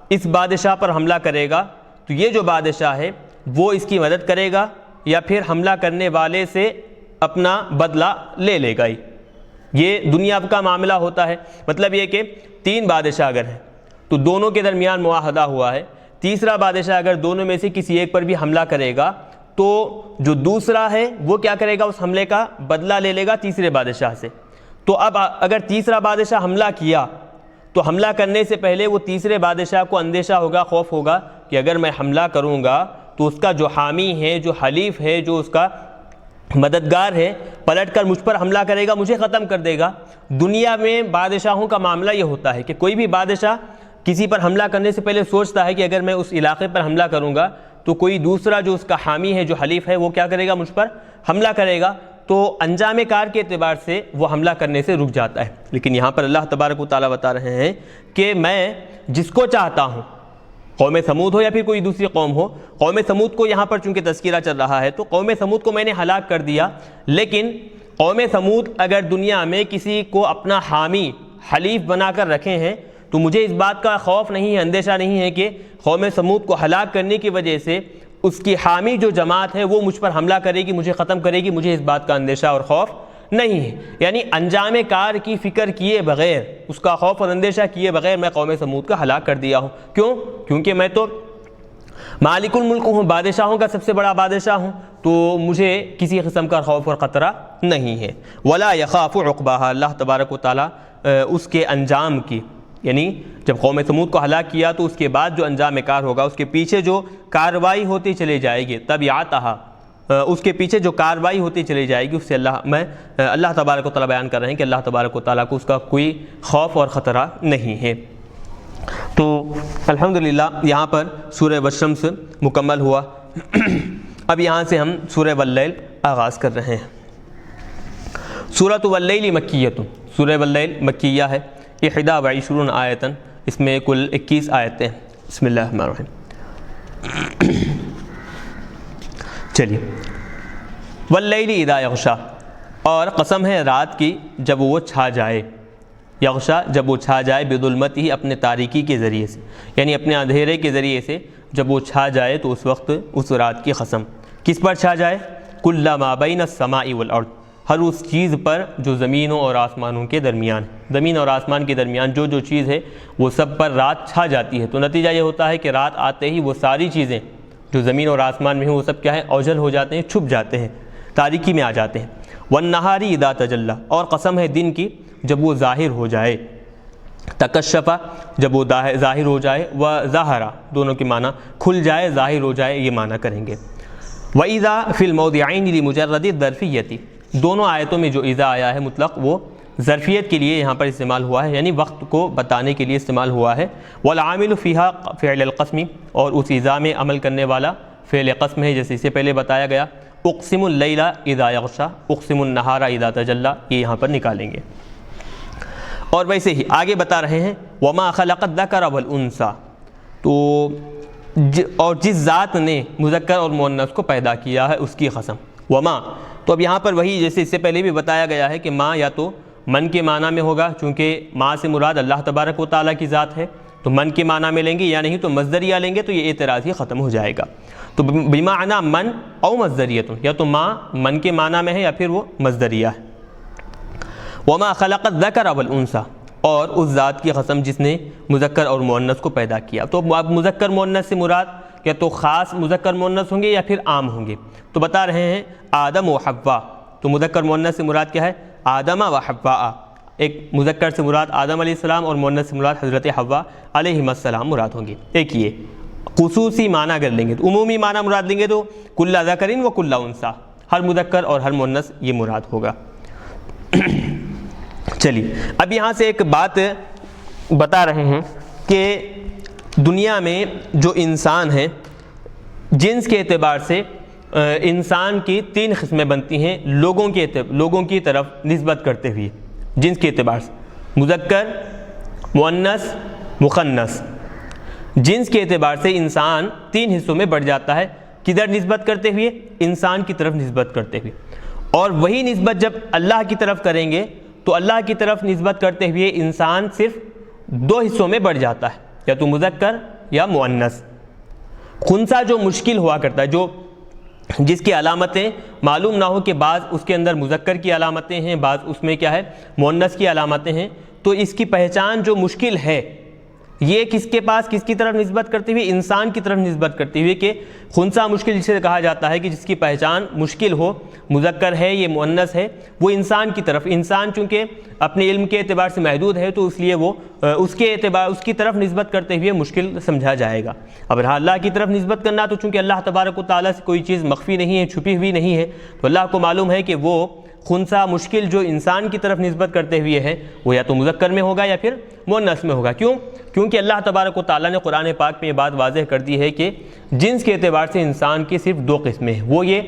اس بادشاہ پر حملہ کرے گا تو یہ جو بادشاہ ہے وہ اس کی مدد کرے گا، یا پھر حملہ کرنے والے سے اپنا بدلہ لے لے گا۔ یہ دنیا کا معاملہ ہوتا ہے۔ مطلب یہ کہ تین بادشاہ اگر ہیں تو دونوں کے درمیان معاہدہ ہوا ہے، تیسرا بادشاہ اگر دونوں میں سے کسی ایک پر بھی حملہ کرے گا تو جو دوسرا ہے وہ کیا کرے گا، اس حملے کا بدلہ لے لے گا تیسرے بادشاہ سے۔ تو اب اگر تیسرا بادشاہ حملہ کیا تو حملہ کرنے سے پہلے وہ تیسرے بادشاہ کو اندیشہ ہوگا، خوف ہوگا کہ اگر میں حملہ کروں گا تو اس کا جو حامی ہے، جو حلیف ہے، جو اس کا مددگار ہے، پلٹ کر مجھ پر حملہ کرے گا، مجھے ختم کر دے گا۔ دنیا میں بادشاہوں کا معاملہ یہ ہوتا ہے کہ کوئی بھی بادشاہ کسی پر حملہ کرنے سے پہلے سوچتا ہے کہ اگر میں اس علاقے پر حملہ کروں گا تو کوئی دوسرا جو اس کا حامی ہے، جو حلیف ہے، وہ کیا کرے گا، مجھ پر حملہ کرے گا، تو انجام کار کے اعتبار سے وہ حملہ کرنے سے رک جاتا ہے۔ لیکن یہاں پر اللہ تبارک و تعالیٰ بتا رہے ہیں کہ میں جس کو چاہتا ہوں، قوم سمود ہو یا پھر کوئی دوسری قوم ہو، قوم سمود کو یہاں پر چونکہ تذکرہ چل رہا ہے تو قوم سمود کو میں نے ہلاک کر دیا، لیکن قوم سمود اگر دنیا میں کسی کو اپنا حامی حلیف بنا کر رکھے ہیں تو مجھے اس بات کا خوف نہیں ہے، اندیشہ نہیں ہے کہ قوم سمود کو ہلاک کرنے کی وجہ سے اس کی حامی جو جماعت ہے وہ مجھ پر حملہ کرے گی، مجھے ختم کرے گی، مجھے اس بات کا اندیشہ اور خوف نہیں ہے۔ یعنی انجام کار کی فکر کیے بغیر، اس کا خوف اور اندیشہ کیے بغیر میں قوم سمود کا ہلاک کر دیا ہوں۔ کیوں؟ کیونکہ میں تو مالک الملک ہوں، بادشاہوں کا سب سے بڑا بادشاہ ہوں، تو مجھے کسی قسم کا خوف اور خطرہ نہیں ہے۔ ولا یخاف عقباہا، اللہ تبارک و تعالیٰ اس کے انجام کی، یعنی جب قوم سمود کو ہلاک کیا تو اس کے بعد جو انجام کار ہوگا، اس کے پیچھے جو کاروائی ہوتی چلی جائے گی، تب یاتہا، اس کے پیچھے جو کاروائی ہوتی چلی جائے گی، اس سے اللہ تبارک و تعالیٰ بیان کر رہے ہیں کہ اللہ تبارک و تعالیٰ کو اس کا کوئی خوف اور خطرہ نہیں ہے۔ تو الحمدللہ یہاں پر سورہ والشمس مکمل ہوا۔ اب یہاں سے ہم سورہ واللیل آغاز کر رہے ہیں۔ سورۃ واللیل مکیۃ، سورہ واللیل مکیہ ہے، 21 آیتاً، اس میں کل 21 آیتیں۔ بسم اللہ الرحمن الرحیم۔ چلیے، واللیل اذا یغشا، اور قسم ہے رات کی جب وہ چھا جائے، یغشا جب وہ چھا جائے، بظلمت ہی، اپنے تاریکی کے ذریعے سے، یعنی اپنے اندھیرے کے ذریعے سے جب وہ چھا جائے تو اس وقت اس رات کی قسم کس پر چھا جائے؟ کل ما بین السماء والارض، ہر اس چیز پر جو زمینوں اور آسمانوں کے درمیان، زمین اور آسمان کے درمیان جو جو چیز ہے وہ سب پر رات چھا جاتی ہے۔ تو نتیجہ یہ ہوتا ہے کہ رات آتے ہی وہ ساری چیزیں جو زمین اور آسمان میں ہیں وہ سب کیا ہے، اوجھل ہو جاتے ہیں، چھپ جاتے ہیں، تاریکی میں آ جاتے ہیں۔ والنہار اذا تجلی، اور قسم ہے دن کی جب وہ ظاہر ہو جائے، تکشفا جب وہ ظاہر ہو جائے، وظہرا دونوں کے معنی کھل جائے، ظاہر ہو جائے، یہ معنی کریں گے۔ وَإِذَا فِي الْمَوْضِعَيْنِ لِمُجَرَّدِ الظَّرْفِيَّةِ، دونوں آیتوں میں جو اذا آیا ہے مطلق وہ ظرفیت کے لیے یہاں پر استعمال ہوا ہے، یعنی وقت کو بتانے کے لیے استعمال ہوا ہے. وَالْعَامِلُ فِيهَا فِعْلَ الْقَسْمِ، اور اس اذا میں عمل کرنے والا فعل قسم ہے، جیسے اس سے پہلے بتایا گیا اقسم اللیل اذا یغشا، اقسم النہار اذا تجلی، یہ یہاں پر نکالیں گے. اور ویسے ہی آگے بتا رہے ہیں وما خلق الذکر والانثی، تو اور جس ذات نے مذکر اور مؤنث کو پیدا کیا ہے اس کی قسم. وما، تو اب یہاں پر وہی جیسے اس سے پہلے بھی بتایا گیا ہے کہ ماں یا تو من کے معنی میں ہوگا، چونکہ ماں سے مراد اللہ تبارک و تعالیٰ کی ذات ہے تو من کے معنی میں لیں گے، یا نہیں تو مصدریہ لیں گے تو یہ اعتراض ہی ختم ہو جائے گا. تو بمعنی من او مصدریۃ، یا تو ماں من کے معنی میں ہے یا پھر وہ مصدریہ ہے. وما خلق الذکر والانثی، اور اس ذات کی قسم جس نے مذکر اور مؤنث کو پیدا کیا. تو اب مذکر مؤنث سے مراد کیا تو خاص مذکر مؤنث ہوں گے یا پھر عام ہوں گے؟ تو بتا رہے ہیں آدم و حوا، تو مذکر مؤنث سے مراد کیا ہے؟ آدم و حوا. ایک مذکر سے مراد آدم علیہ السلام اور مؤنث سے مراد حضرت حوا علیہ السلام مراد ہوں گے. ایک یہ خصوصی معنی اگر لیں گے تو عمومی معنی مراد لیں گے تو کل ذکر و کل انثی، ہر مذکر اور ہر مؤنث یہ مراد ہوگا. چلیے اب یہاں سے ایک بات بتا رہے ہیں کہ دنیا میں جو انسان ہیں جنس کے اعتبار سے انسان کی 3 قسمیں بنتی ہیں لوگوں کی طرف نسبت کرتے ہوئے. جنس کے اعتبار سے مذکر، مؤنث، مخنث. جنس کے اعتبار سے انسان 3 حصوں میں بڑھ جاتا ہے. کدھر نسبت کرتے ہوئے؟ انسان کی طرف نسبت کرتے ہوئے. اور وہی نسبت جب اللہ کی طرف کریں گے تو اللہ کی طرف نسبت کرتے ہوئے انسان صرف 2 حصوں میں بڑھ جاتا ہے، یا تو مذکر یا مؤنث. خنثی جو مشکل ہوا کرتا ہے، جس کی علامتیں معلوم نہ ہو کہ بعض اس کے اندر مذکر کی علامتیں ہیں، بعض اس میں کیا ہے مؤنث کی علامتیں ہیں، تو اس کی پہچان جو مشکل ہے یہ کس کے پاس کس کی طرف نسبت کرتے ہوئے؟ انسان کی طرف نسبت کرتے ہوئے کہ خنثی مشکل جسے کہا جاتا ہے کہ جس کی پہچان مشکل ہو، مذکر ہے یہ مؤنث ہے، وہ انسان کی طرف. انسان چونکہ اپنے علم کے اعتبار سے محدود ہے تو اس لیے وہ اس کی طرف نسبت کرتے ہوئے مشکل سمجھا جائے گا. اب رہا اللہ کی طرف نسبت کرنا تو چونکہ اللہ تبارک و تعالیٰ سے کوئی چیز مخفی نہیں ہے، چھپی ہوئی نہیں ہے، تو اللہ کو معلوم ہے کہ وہ خنثی مشکل جو انسان کی طرف نسبت کرتے ہوئے ہے وہ یا تو مذکر میں ہوگا یا پھر مؤنث میں ہوگا. کیونکہ اللہ تبارک و تعالیٰ نے قرآن پاک میں یہ بات واضح کر دی ہے کہ جنس کے اعتبار سے انسان کی صرف 2 قسمیں ہیں. وہ یہ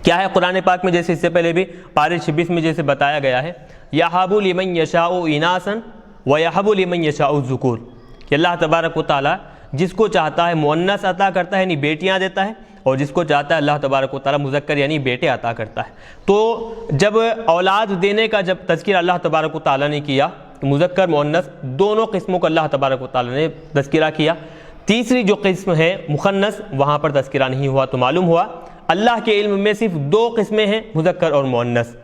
کیا ہے قرآن پاک میں؟ جیسے اس سے پہلے بھی پارے 26 میں جیسے بتایا گیا ہے یَحَبُ لِمَن یَشَاءُ إِنَاثًا وَيَحَبُ لِمَن یَشَاءُ الذُّکُورَ، کہ اللہ تبارک و تعالیٰ جس کو چاہتا ہے مؤنث عطا کرتا ہے یعنی بیٹیاں دیتا ہے، اور جس کو چاہتا ہے اللہ تبارک و تعالیٰ مذکر یعنی بیٹے عطا کرتا ہے. تو جب اولاد دینے کا جب تذکرہ اللہ تبارک و تعالیٰ نے کیا تو مذکر مؤنث دونوں قسموں کو اللہ تبارک و تعالیٰ نے تذکرہ کیا. تیسری جو قسم ہے مخنث، وہاں پر تذکرہ نہیں ہوا. تو معلوم ہوا اللہ کے علم میں صرف 2 قسمیں ہیں، مذکر اور مؤنث.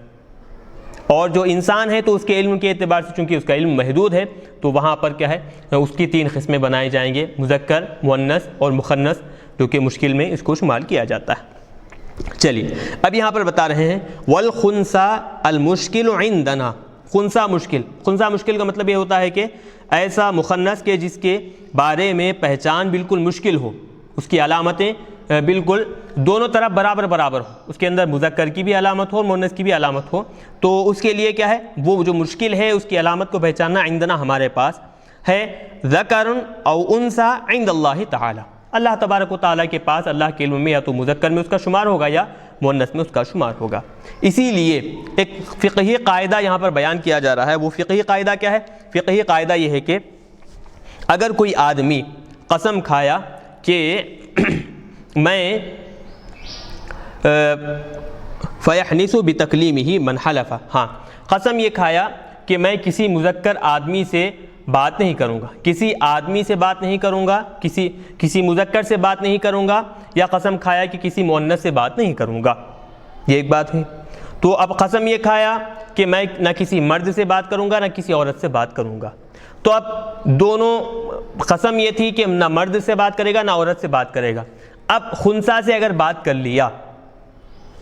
اور جو انسان ہے تو اس کے علم کے اعتبار سے چونکہ اس کا علم محدود ہے تو وہاں پر کیا ہے اس کی 3 قسمیں بنائے جائیں گے، مذکر، مؤنث اور مخنث، جو کہ مشکل میں اس کو شمال کیا جاتا ہے. چلیے اب یہاں پر بتا رہے ہیں والخنثی المشکل عندنا. خنثی مشکل کا مطلب یہ ہوتا ہے کہ ایسا مخنث کے جس کے بارے میں پہچان بالکل مشکل ہو، اس کی علامتیں بالکل دونوں طرف برابر ہو، اس کے اندر مذکر کی بھی علامت ہو اور مؤنث کی بھی علامت ہو. تو اس کے لیے کیا ہے وہ جو مشکل ہے اس کی علامت کو پہچاننا عندنا ہمارے پاس ہے. ذکر او انثی عند اللہ تعالی، اللہ تبارک و تعالیٰ کے پاس اللہ کے علم میں یا تو مذکر میں اس کا شمار ہوگا یا مؤنث میں اس کا شمار ہوگا. اسی لیے ایک فقہی قاعدہ یہاں پر بیان کیا جا رہا ہے. وہ فقہی قاعدہ کیا ہے؟ فقہی قاعدہ یہ ہے کہ اگر کوئی آدمی قسم کھایا کہ میں فیحنث بتکلیمہ من حلف، ہاں قسم یہ کھایا کہ میں کسی مذکر آدمی سے بات نہیں کروں گا، کسی آدمی سے بات نہیں کروں گا، کسی مذکر سے بات نہیں کروں گا، یا قسم کھایا کہ کسی مؤنث سے بات نہیں کروں گا، یہ ایک بات ہے. تو اب قسم یہ کھایا کہ میں نہ کسی مرد سے بات کروں گا نہ کسی عورت سے بات کروں گا. تو اب دونوں قسم یہ تھی کہ نہ مرد سے بات کرے گا نہ عورت سے بات کرے گا. اب خنثی سے اگر بات کر لیا،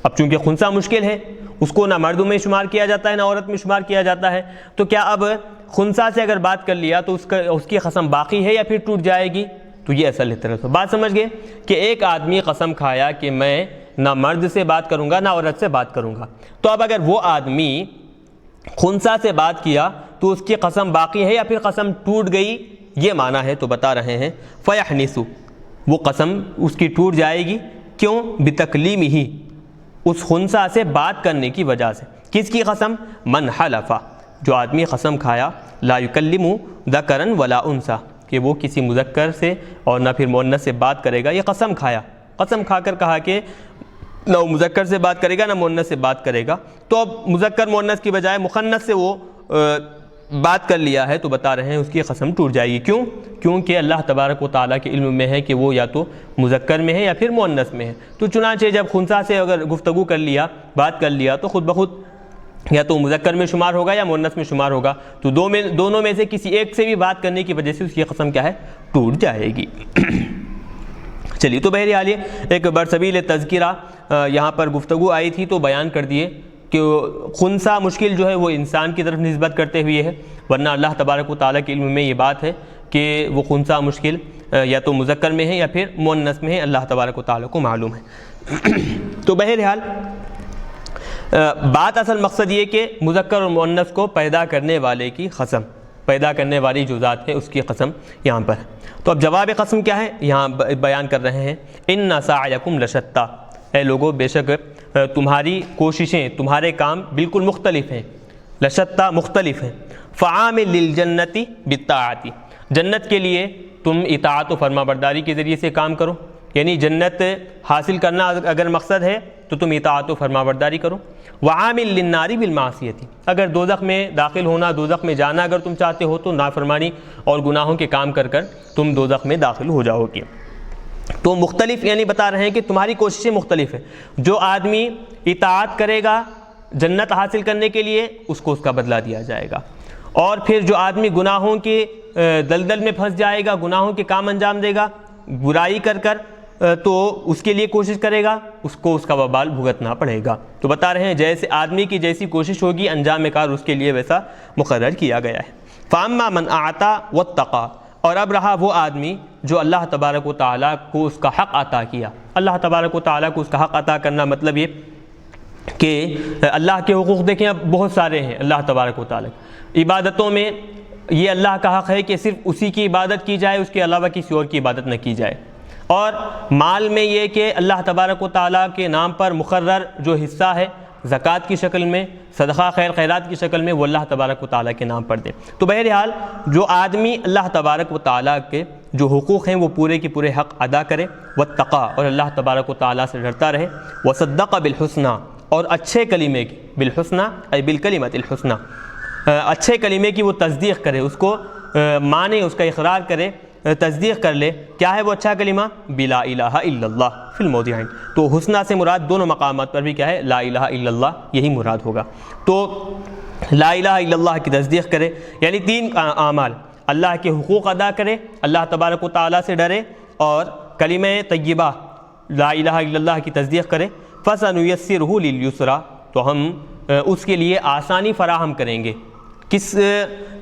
اب چونکہ خنثی مشکل ہے، اس کو نہ مردوں میں شمار کیا جاتا ہے نہ عورت میں شمار کیا جاتا ہے، تو کیا اب خنثی سے اگر بات کر لیا تو اس کی قسم باقی ہے یا پھر ٹوٹ جائے گی؟ تو یہ اصل احتراز ہو. بات سمجھ گئے کہ ایک آدمی قسم کھایا کہ میں نہ مرد سے بات کروں گا نہ عورت سے بات کروں گا. تو اب اگر وہ آدمی خنثی سے بات کیا تو اس کی قسم باقی ہے یا پھر قسم ٹوٹ گئی, یہ معنی ہے. تو بتا رہے ہیں فیحنث, وہ قسم اس کی ٹوٹ جائے گی. کیوں؟ بتکلیمہ, اس خنثی سے بات کرنے کی وجہ سے. کس کی قسم؟ من حلف, جو آدمی قسم کھایا لا یکلم ذکرا ولا انثی, کہ وہ کسی مذکر سے اور نہ پھر مؤنث سے بات کرے گا. یہ قسم کھایا, قسم کھا کر کہا کہ نہ وہ مذکر سے بات کرے گا نہ مؤنث سے بات کرے گا. تو اب مذکر مؤنث کی بجائے مخنث سے وہ بات کر لیا ہے, تو بتا رہے ہیں اس کی قسم ٹوٹ جائے گی. کیوں؟ کیونکہ اللہ تبارک و تعالیٰ کے علم میں ہے کہ وہ یا تو مذکر میں ہے یا پھر مؤنث میں ہے. تو چنانچہ جب خنثی سے اگر گفتگو کر لیا, بات کر لیا, تو خود بخود یا تو مذکر میں شمار ہوگا یا مؤنث میں شمار ہوگا. تو دونوں میں سے کسی ایک سے بھی بات کرنے کی وجہ سے اس کی قسم کیا ہے؟ ٹوٹ جائے گی. چلیے, تو بہرحال یہ ایک برسبیل تذکرہ یہاں پر گفتگو آئی تھی تو بیان کر دیے کہ خنثی مشکل جو ہے وہ انسان کی طرف نسبت کرتے ہوئے ہے, ورنہ اللہ تبارک و تعالیٰ کے علم میں یہ بات ہے کہ وہ خنثی مشکل یا تو مذکر میں ہے یا پھر مؤنث میں ہے, اللہ تبارک و تعالیٰ کو معلوم ہے. تو بہرحال بات اصل مقصد یہ کہ مذکر اور مؤنث کو پیدا کرنے والے کی قسم, پیدا کرنے والی جو ذات ہے اس کی قسم یہاں پر. تو اب جواب قسم کیا ہے یہاں بیان کر رہے ہیں. ان سعیکم لشتی, اے لوگو بے شک تمہاری کوششیں, تمہارے کام بالکل مختلف ہیں. لشتی مختلف ہیں. فعامل للجنت بالطاعت, جنت کے لیے تم اطاعت و فرما برداری کے ذریعے سے کام کرو. یعنی جنت حاصل کرنا اگر مقصد ہے تو تم اطاعت و فرما برداری کرو. وعامل للنار بالمعصیت, اگر دوزخ میں داخل ہونا, دوزخ میں جانا اگر تم چاہتے ہو تو نافرمانی اور گناہوں کے کام کر کر تم دوزخ میں داخل ہو جاؤ گے. تو مختلف یعنی بتا رہے ہیں کہ تمہاری کوششیں مختلف ہیں. جو آدمی اطاعت کرے گا جنت حاصل کرنے کے لیے اس کو اس کا بدلہ دیا جائے گا, اور پھر جو آدمی گناہوں کے دلدل میں پھنس جائے گا, گناہوں کے کام انجام دے گا برائی کر کر, تو اس کے لیے کوشش کرے گا, اس کو اس کا وبال بھگتنا پڑے گا. تو بتا رہے ہیں جیسے آدمی کی جیسی کوشش ہوگی انجام کار اس کے لیے ویسا مقرر کیا گیا ہے. فاما من اعطى واتقى, اور اب رہا وہ آدمی جو اللہ تبارک و تعالیٰ کو اس کا حق عطا کیا. اللہ تبارک و تعالیٰ کو اس کا حق عطا کرنا مطلب یہ کہ اللہ کے حقوق دیکھیں اب بہت سارے ہیں اللہ تبارک و تعالیٰ. عبادتوں میں یہ اللہ کا حق ہے کہ صرف اسی کی عبادت کی جائے, اس کے علاوہ کسی اور کی عبادت نہ کی جائے. اور مال میں یہ کہ اللہ تبارک و تعالیٰ کے نام پر مقرر جو حصہ ہے زکوٰۃ کی شکل میں, صدقہ خیر خیرات کی شکل میں, وہ اللہ تبارک و تعالیٰ کے نام پر دے. تو بہرحال جو آدمی اللہ تبارک و تعالیٰ کے جو حقوق ہیں وہ پورے کے پورے حق ادا کرے, واتقى, اور اللہ تبارک و تعالیٰ سے ڈرتا رہے, وصدق بالحسنى, اور اچھے کلمے کی, بالحسنى ای بالکلمۃ الحسنى, اچھے کلمے کی وہ تصدیق کرے, اس کو مانے, اس کا اقرار کرے, تصدیق کر لے. کیا ہے وہ اچھا کلمہ؟ بلا الہ الا اللہ فی الموضعین. تو حسنہ سے مراد دونوں مقامات پر بھی کیا ہے؟ لا الہ الا اللہ, یہی مراد ہوگا. تو لا الہ الا اللہ کی تصدیق کرے, یعنی تین اعمال, اللہ کے حقوق ادا کرے, اللہ تبارک و تعالیٰ سے ڈرے, اور کلمہ طیبہ لا الہ الا اللہ کی تصدیق کرے. فَسَنُيَسِّرُهُ لِلْيُسْرَى, تو ہم اس کے لیے آسانی فراہم کریں گے. کس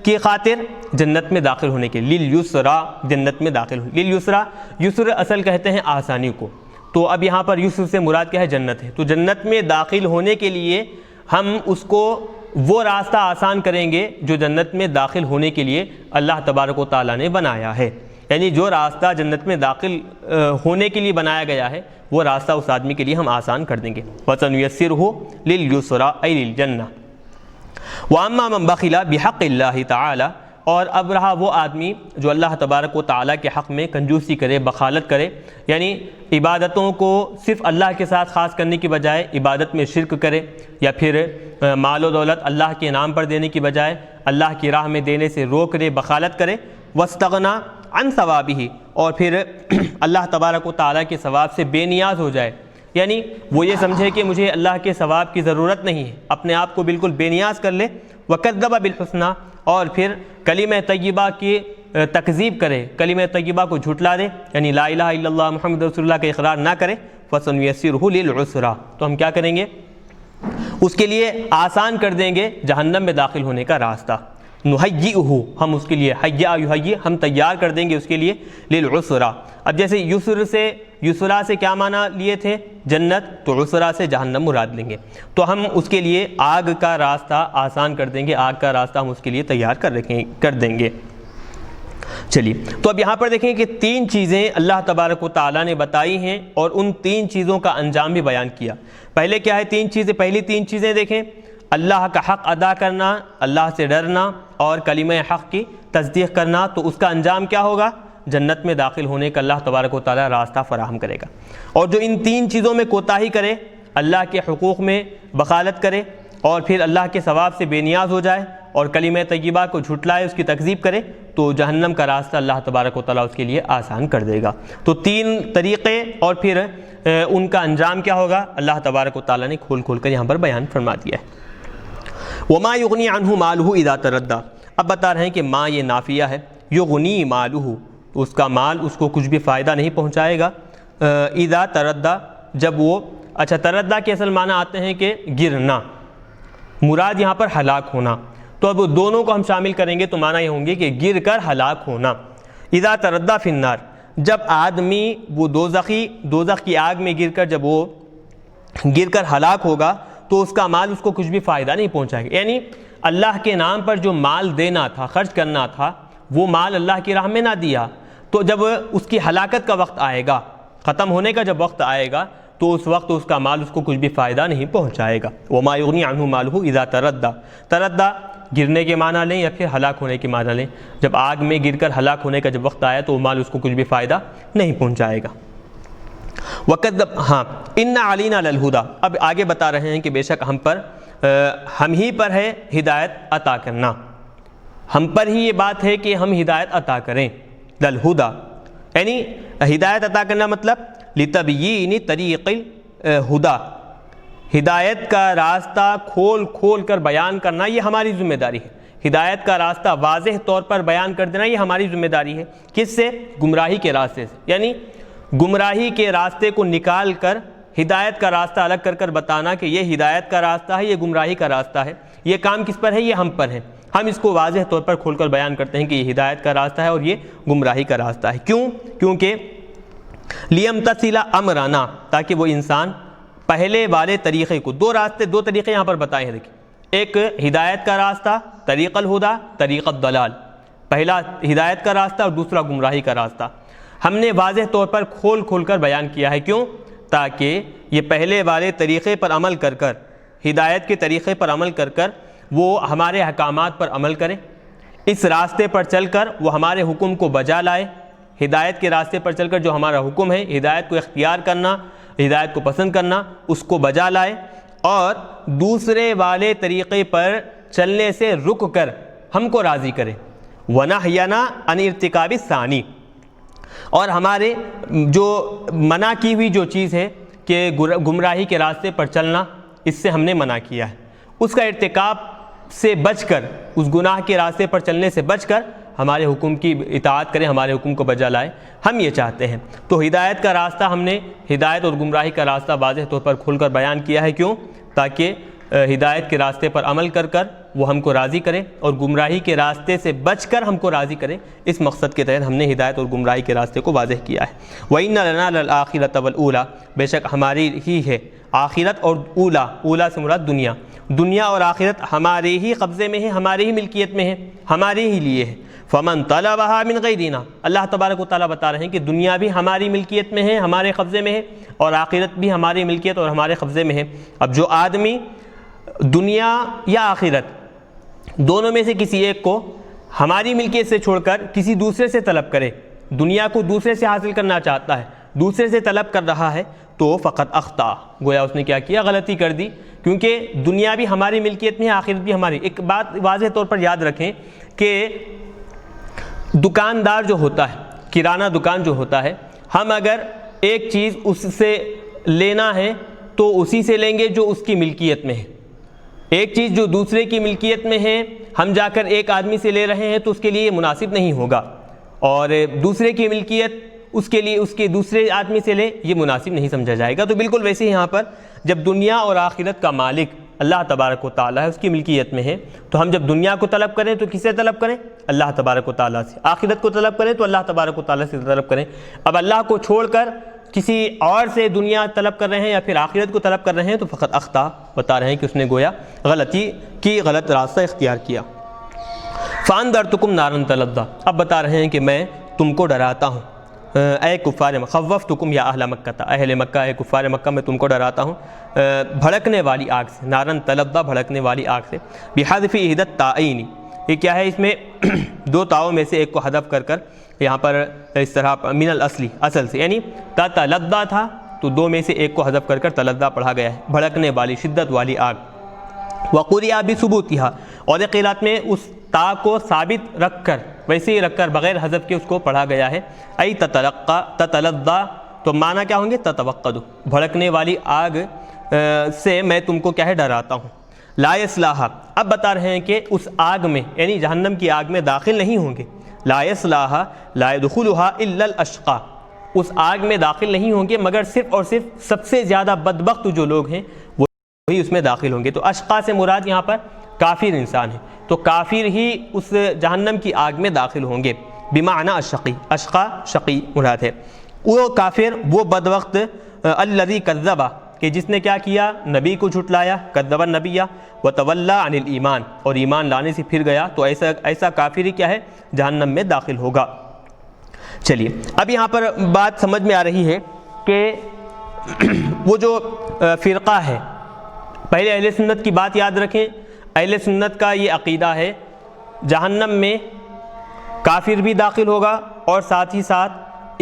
کی خاطر؟ جنت میں داخل ہونے کے. لِلْيُسْرَى, جنت میں داخل ہونے. لِلْيُسْرَى, یسر اصل کہتے ہیں آسانی کو. تو اب یہاں پر یسر سے مراد کیا ہے؟ جنت ہے. تو جنت میں داخل ہونے کے لیے ہم اس کو وہ راستہ آسان کریں گے جو جنت میں داخل ہونے کے لیے اللہ تبارک و تعالیٰ نے بنایا ہے. یعنی جو راستہ جنت میں داخل ہونے کے لیے بنایا گیا ہے وہ راستہ اس آدمی کے لیے ہم آسان کر دیں گے. وَسَنُيَسِّرُهُ لِلْيُسْرَى أَيْ لِلْجَنَّةِ. وَأَمَّا مَنْ بَخِلَ بِحَقِّ اللَّهِ تَعَالَى, اور اب رہا وہ آدمی جو اللہ تبارک و تعالیٰ کے حق میں کنجوسی کرے, بخالت کرے, یعنی عبادتوں کو صرف اللہ کے ساتھ خاص کرنے کی بجائے عبادت میں شرک کرے, یا پھر مال و دولت اللہ کے نام پر دینے کی بجائے اللہ کی راہ میں دینے سے روک دے, بخالت کرے. وَاسْتَغْنَى عَنْ ثَوَابِهِ, اور پھر اللہ تبارک و تعالیٰ کے ثواب سے بے نیاز ہو جائے, یعنی وہ یہ سمجھے کہ مجھے اللہ کے ثواب کی ضرورت نہیں ہے, اپنے آپ کو بالکل بے نیاز کر لے. وَكَذَّبَ بِالْحُسْنَى, اور پھر کلمہ طیبہ کی تکذیب کرے, کلمہ طیبہ کو جھٹلا دے, یعنی لا الہ الا اللہ محمد رسول اللہ کا اقرار نہ کرے. فَسَنُيَسِّرُهُ لِلْعُسْرَى, تو ہم کیا کریں گے؟ اس کے لیے آسان کر دیں گے جہنم میں داخل ہونے کا راستہ. نُحَيِّئُهُ ہم اس کے لیے حَيَّا یُحَيِّ ہم تیار کر دیں گے اس کے لیے لِلْعُسْرَى. اب جیسے یسرا سے کیا معنی لیے تھے؟ جنت، تو عسرا سے جہنم مراد لیں گے. تو ہم اس کے لیے آگ کا راستہ آسان کر دیں گے، آگ کا راستہ ہم اس کے لیے تیار کر دیں گے. چلیے تو اب یہاں پر دیکھیں کہ 3 چیزیں اللہ تبارک و تعالیٰ نے بتائی ہیں اور ان 3 چیزوں کا انجام بھی بیان کیا. پہلے کیا ہے 3 چیزیں؟ پہلی 3 چیزیں دیکھیں، اللہ کا حق ادا کرنا، اللہ سے ڈرنا اور کلمہ حق کی تصدیق کرنا. تو اس کا انجام کیا ہوگا؟ جنت میں داخل ہونے کا اللہ تبارک و تعالیٰ راستہ فراہم کرے گا. اور جو ان 3 چیزوں میں کوتاہی کرے، اللہ کے حقوق میں بخالت کرے اور پھر اللہ کے ثواب سے بے نیاز ہو جائے اور کلمہ طیبہ کو جھٹلائے، اس کی تکذیب کرے، تو جہنم کا راستہ اللہ تبارک و تعالیٰ اس کے لیے آسان کر دے گا. تو 3 طریقے اور پھر ان کا انجام کیا ہوگا اللہ تبارک و تعالیٰ نے کھول کر یہاں پر بیان فرما دیا ہے. وما یغنی عنہ مالہ اذا تردی. اب بتا رہے ہیں کہ ما یہ نافیہ ہے، یغنی مالہ اس کا مال اس کو کچھ بھی فائدہ نہیں پہنچائے گا. اذا تردی جب وہ، اچھا تردی کے اصل معنی آتے ہیں کہ گرنا، مراد یہاں پر ہلاک ہونا. تو اب دونوں کو ہم شامل کریں گے تو معنی یہ ہوں گے کہ گر کر ہلاک ہونا. اذا تردی فی النار جب آدمی وہ دوزخ کی آگ میں گر کر جب وہ گر کر ہلاک ہوگا تو اس کا مال اس کو کچھ بھی فائدہ نہیں پہنچائے گا. یعنی اللہ کے نام پر جو مال دینا تھا، خرچ کرنا تھا، وہ مال اللہ کی راہ میں نہ دیا، تو جب اس کی ہلاکت کا وقت آئے گا، ختم ہونے کا جب وقت آئے گا، تو اس وقت اس کا مال اس کو کچھ بھی فائدہ نہیں پہنچائے گا. وما یغنی عنہ مالہ اذا تردی. تردی گرنے کے معنی لیں یا پھر ہلاک ہونے کے معنی لیں. جب آگ میں گر کر ہلاک ہونے کا جب وقت آیا تو وہ مال اس کو کچھ بھی فائدہ نہیں پہنچائے گا. وَكَذَّبَ ہاں اِنَّ عَلَيْنَا لَلْهُدَى. اب آگے بتا رہے ہیں کہ بے شک ہم ہی پر ہے ہدایت عطا کرنا، ہم پر ہی یہ بات ہے کہ ہم ہدایت عطا کریں. لَلْهُدَى یعنی ہدایت عطا کرنا مطلب لِتَبْيِينِ طَرِيقِ الْهُدَى، ہدایت کا راستہ کھول کر بیان کرنا یہ ہماری ذمہ داری ہے. ہدایت کا راستہ واضح طور پر بیان کر دینا یہ ہماری ذمہ داری ہے. کس سے؟ گمراہی کے راستے سے. یعنی گمراہی کے راستے کو نکال کر ہدایت کا راستہ الگ کر بتانا کہ یہ ہدایت کا راستہ ہے، یہ گمراہی کا راستہ ہے. یہ کام کس پر ہے؟ یہ ہم پر ہے. ہم اس کو واضح طور پر کھول کر بیان کرتے ہیں کہ یہ ہدایت کا راستہ ہے اور یہ گمراہی کا راستہ ہے. کیوں؟ کیونکہ لیمتثل امرنا، تاکہ وہ انسان پہلے والے طریقے کو، دو طریقے یہاں پر بتائے ہیں. دیکھیں، ایک ہدایت کا راستہ طریق الہدیٰ، طریق الضلال، پہلا ہدایت کا راستہ اور دوسرا گمراہی کا راستہ. ہم نے واضح طور پر کھول کر بیان کیا ہے. کیوں؟ تاکہ یہ پہلے والے طریقے پر عمل کر ہدایت کے طریقے پر عمل کر وہ ہمارے احکامات پر عمل کرے، اس راستے پر چل کر وہ ہمارے حکم کو بجا لائے. ہدایت کے راستے پر چل کر جو ہمارا حکم ہے، ہدایت کو اختیار کرنا، ہدایت کو پسند کرنا، اس کو بجا لائے اور دوسرے والے طریقے پر چلنے سے رک کر ہم کو راضی کرے. وَنَحْيَنَا عَنِ ارتکاب الثانی، اور ہمارے جو منع کی ہوئی جو چیز ہے کہ گمراہی کے راستے پر چلنا، اس سے ہم نے منع کیا ہے، اس کا ارتکاب سے بچ کر، اس گناہ کے راستے پر چلنے سے بچ کر ہمارے حکم کی اطاعت کریں، ہمارے حکم کو بجا لائے. ہم یہ چاہتے ہیں. تو ہدایت کا راستہ ہم نے ہدایت اور گمراہی کا راستہ واضح طور پر کھول کر بیان کیا ہے. کیوں؟ تاکہ ہدایت کے راستے پر عمل کر وہ ہم کو راضی کرے اور گمراہی کے راستے سے بچ کر ہم کو راضی کرے. اس مقصد کے تحت ہم نے ہدایت اور گمراہی کے راستے کو واضح کیا ہے. وَإِنَّ لَنَا لَلْآخِرَةَ وَالْأُولَى، بے شک ہماری ہی ہے آخرت اور اولا سے مراد دنیا اور آخرت ہمارے ہی قبضے میں ہے، ہماری ہی ملکیت میں ہے، ہمارے ہی لیے ہے. فمن طلبها من غیرنا، اللہ تبارک و تعالیٰ بتا رہے ہیں کہ دنیا بھی ہماری ملکیت میں ہے، ہمارے قبضے میں ہے، اور آخرت بھی ہماری ملکیت اور ہمارے قبضے میں ہے. اب جو آدمی دنیا یا آخرت دونوں میں سے کسی ایک کو ہماری ملکیت سے چھوڑ کر کسی دوسرے سے طلب کرے، دنیا کو دوسرے سے حاصل کرنا چاہتا ہے، دوسرے سے طلب کر رہا ہے، تو فقط اخطا، گویا اس نے کیا کیا؟ غلطی کر دی. کیونکہ دنیا بھی ہماری ملکیت میں ہے، آخرت بھی ہماری. ایک بات واضح طور پر یاد رکھیں کہ دکاندار جو ہوتا ہے، کرانہ دکان جو ہوتا ہے، ہم اگر ایک چیز اس سے لینا ہے تو اسی سے لیں گے جو اس کی ملکیت میں ہے. ایک چیز جو دوسرے کی ملکیت میں ہے ہم جا کر ایک آدمی سے لے رہے ہیں تو اس کے لیے مناسب نہیں ہوگا، اور دوسرے کی ملکیت اس کے لیے اس کے دوسرے آدمی سے لیں، یہ مناسب نہیں سمجھا جائے گا. تو بالکل ویسے ہی یہاں پر جب دنیا اور آخرت کا مالک اللہ تبارک و تعالیٰ ہے، اس کی ملکیت میں ہے، تو ہم جب دنیا کو طلب کریں تو کس سے طلب کریں؟ اللہ تبارک و تعالیٰ سے۔ آخرت کو طلب کریں تو اللہ تبارک و تعالیٰ سے طلب کریں۔ اب اللہ کو چھوڑ کر کسی اور سے دنیا طلب کر رہے ہیں یا پھر آخرت کو طلب کر رہے ہیں تو فقط اخطا، بتا رہے ہیں کہ اس نے گویا غلطی کی، غلط راستہ اختیار کیا۔ فَأَنذَرْتُكُمْ نَارًا تَلَظَّىٰ، اب بتا رہے ہیں کہ میں تم کو ڈراتا ہوں، اے کفار مکہ، خوفتکم یا اہل مکہ، اہل مکہ، اے کفار مکہ، میں تم کو ڈراتا ہوں بھڑکنے والی آگ سے، نارن تلظیٰ، بھڑکنے والی آگ سے، بحذف احدی التائین، یہ کیا ہے؟ اس میں دو تاؤں میں سے ایک کو حذف کر کر یہاں پر اس طرح من الاصلی، اصل سے، یعنی تلظیٰ تھا تو دو میں سے ایک کو حذف کر کر تلظیٰ پڑھا گیا ہے، بھڑکنے والی، شدت والی آگ۔ وقرئ بثبوتها، اور ایک قرأت میں اس تا کو ثابت رکھ کر، ویسے ہی رکھ کر بغیر حذف کے اس کو پڑھا گیا ہے، ای تتلظیٰ، تو معنی کیا ہوں گے؟ تتوقد، بھڑکنے والی آگ سے میں تم کو کیا ہے؟ ڈراتا ہوں۔ لا یصلاھا، اب بتا رہے ہیں کہ اس آگ میں، یعنی جہنم کی آگ میں داخل نہیں ہوں گے، لا یصلاھا لا يدخلها الا الاشقى، اس آگ میں داخل نہیں ہوں گے مگر صرف اور صرف سب سے زیادہ بدبخت جو لوگ ہیں وہی اس میں داخل ہوں گے۔ تو اشقا سے مراد یہاں پر کافر انسان ہے، تو کافر ہی اس جہنم کی آگ میں داخل ہوں گے، بمعنی الشقی، اشقا شقی مراد ہے، وہ کافر، وہ بدبخت، الذی کذب، کہ جس نے کیا کیا؟ نبی کو جھٹلایا، کذب النبی وتولی عن الایمان، اور ایمان لانے سے پھر گیا، تو ایسا کافر ہی کیا ہے؟ جہنم میں داخل ہوگا۔ چلیے اب یہاں پر بات سمجھ میں آ رہی ہے کہ وہ جو فرقہ ہے، پہلے اہل سنت کی بات یاد رکھیں، اہل سنت کا یہ عقیدہ ہے جہنم میں کافر بھی داخل ہوگا اور ساتھ ہی ساتھ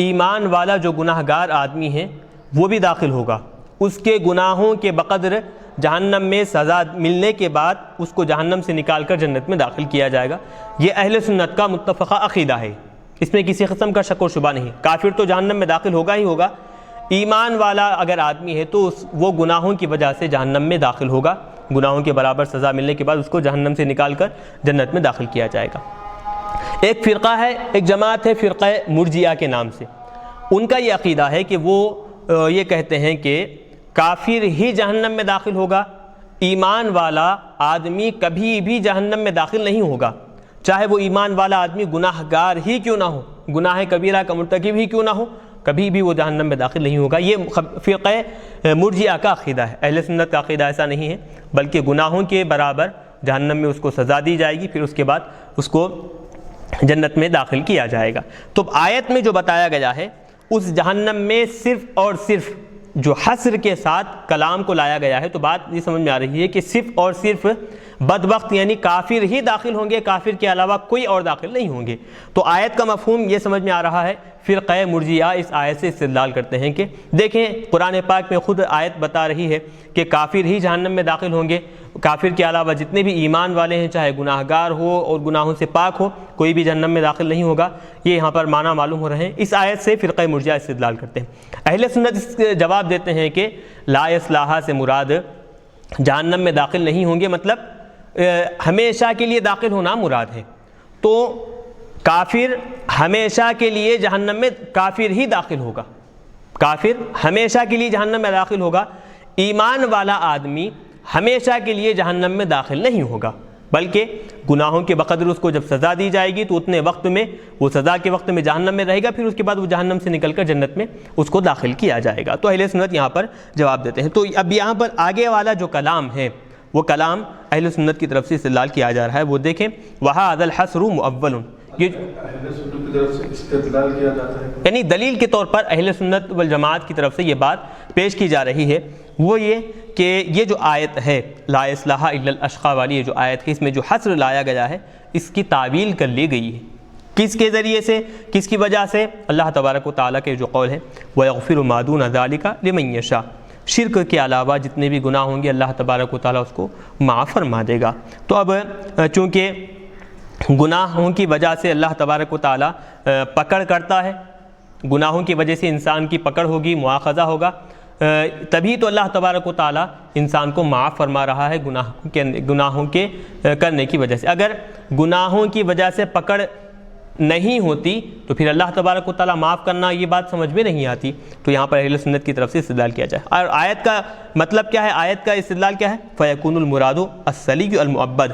ایمان والا جو گناہ گار آدمی ہے وہ بھی داخل ہوگا، اس کے گناہوں کے بقدر جہنم میں سزا ملنے کے بعد اس کو جہنم سے نکال کر جنت میں داخل کیا جائے گا۔ یہ اہل سنت کا متفقہ عقیدہ ہے، اس میں کسی قسم کا شک و شبہ نہیں۔ کافر تو جہنم میں داخل ہوگا ہی ہوگا، ایمان والا اگر آدمی ہے تو وہ گناہوں کی وجہ سے جہنم میں داخل ہوگا، گناہوں کے برابر سزا ملنے کے بعد اس کو جہنم سے نکال کر جنت میں داخل کیا جائے گا۔ ایک فرقہ ہے، ایک جماعت ہے فرقہ مرجئہ کے نام سے، ان کا یہ عقیدہ ہے کہ وہ یہ کہتے ہیں کہ کافر ہی جہنم میں داخل ہوگا، ایمان والا آدمی کبھی بھی جہنم میں داخل نہیں ہوگا، چاہے وہ ایمان والا آدمی گناہ گار ہی کیوں نہ ہو، گناہ کبیرہ کا مرتکب ہی کیوں نہ ہو، کبھی بھی وہ جہنم میں داخل نہیں ہوگا۔ یہ فرقہ مرجئہ کا عقیدہ ہے، اہل سنت کا عقیدہ ایسا نہیں ہے، بلکہ گناہوں کے برابر جہنم میں اس کو سزا دی جائے گی، پھر اس کے بعد اس کو جنت میں داخل کیا جائے گا۔ تو آیت میں جو بتایا گیا ہے اس جہنم میں صرف اور صرف جو حصر کے ساتھ کلام کو لایا گیا ہے، تو بات یہ سمجھ میں آ رہی ہے کہ صرف اور صرف بدبخت یعنی کافر ہی داخل ہوں گے، کافر کے علاوہ کوئی اور داخل نہیں ہوں گے۔ تو آیت کا مفہوم یہ سمجھ میں آ رہا ہے، فرقہ مرجئہ اس آیت سے استدلال کرتے ہیں کہ دیکھیں قرآن پاک میں خود آیت بتا رہی ہے کہ کافر ہی جہنم میں داخل ہوں گے، کافر کے علاوہ جتنے بھی ایمان والے ہیں چاہے گناہ گار ہو اور گناہوں سے پاک ہو، کوئی بھی جہنم میں داخل نہیں ہوگا۔ یہ یہاں پر معنی معلوم ہو رہے ہیں، اس آیت سے فرقہ مرجئہ استدلال کرتے ہیں۔ اہل سنت اس کے جواب دیتے ہیں کہ لا یصلاھا سے مراد جہنم میں داخل نہیں ہوں گے، مطلب ہمیشہ کے لیے داخل ہونا مراد ہے۔ تو کافر ہمیشہ کے لیے جہنم میں کافر ہی داخل ہوگا، کافر ہمیشہ کے لیے جہنم میں داخل ہوگا، ایمان والا آدمی ہمیشہ کے لیے جہنم میں داخل نہیں ہوگا، بلکہ گناہوں کے بقدر اس کو جب سزا دی جائے گی تو اتنے وقت میں وہ سزا کے وقت میں جہنم میں رہے گا، پھر اس کے بعد وہ جہنم سے نکل کر جنت میں اس کو داخل کیا جائے گا۔ تو اہل سنت یہاں پر جواب دیتے ہیں۔ تو اب یہاں پر آگے والا جو کلام ہے وہ کلام اہل سنت کی طرف سے استدلال کیا جا رہا ہے، وہ دیکھیں وَهَذَا الْحَصْرُ مُؤَوَّلٌ، یہ اہل سنت کی طرف سے استدلال کیا جاتا ہے، یعنی دلیل کے طور پر اہل سنت والجماعت کی طرف سے یہ بات پیش کی جا رہی ہے، وہ یہ کہ یہ جو آیت ہے لا یصلاھا الا الاشقى والی، یہ جو آیت ہے اس میں جو حصر لایا گیا ہے اس کی تعویل کر لی گئی ہے، کس کے ذریعے سے، کس کی وجہ سے؟ اللہ تبارک و تعالیٰ کے جو قول ہے وَيَغْفِرُ مَا دُونَ ذَلِكَ لِمَن يَشَاءُ، شرک کے علاوہ جتنے بھی گناہ ہوں گے اللہ تبارک و تعالیٰ اس کو معاف فرما دے گا۔ تو اب چونکہ گناہوں کی وجہ سے اللہ تبارک و تعالیٰ پکڑ کرتا ہے، گناہوں کی وجہ سے انسان کی پکڑ ہوگی، مواخذہ ہوگا، تبھی تو اللہ تبارک و تعالیٰ انسان کو معاف فرما رہا ہے گناہوں کے کرنے کی وجہ سے۔ اگر گناہوں کی وجہ سے پکڑ نہیں ہوتی تو پھر اللہ تبارک و تعالیٰ معاف کرنا یہ بات سمجھ میں نہیں آتی. تو یہاں پر اہل سنت کی طرف سے استدلال کیا جائے. اور آیت کا مطلب کیا ہے, آیت کا استدلال کیا ہے؟ فَيَكُونُ الْمُرَادُ السَّلِيُّ الْمُعَبَّدُ,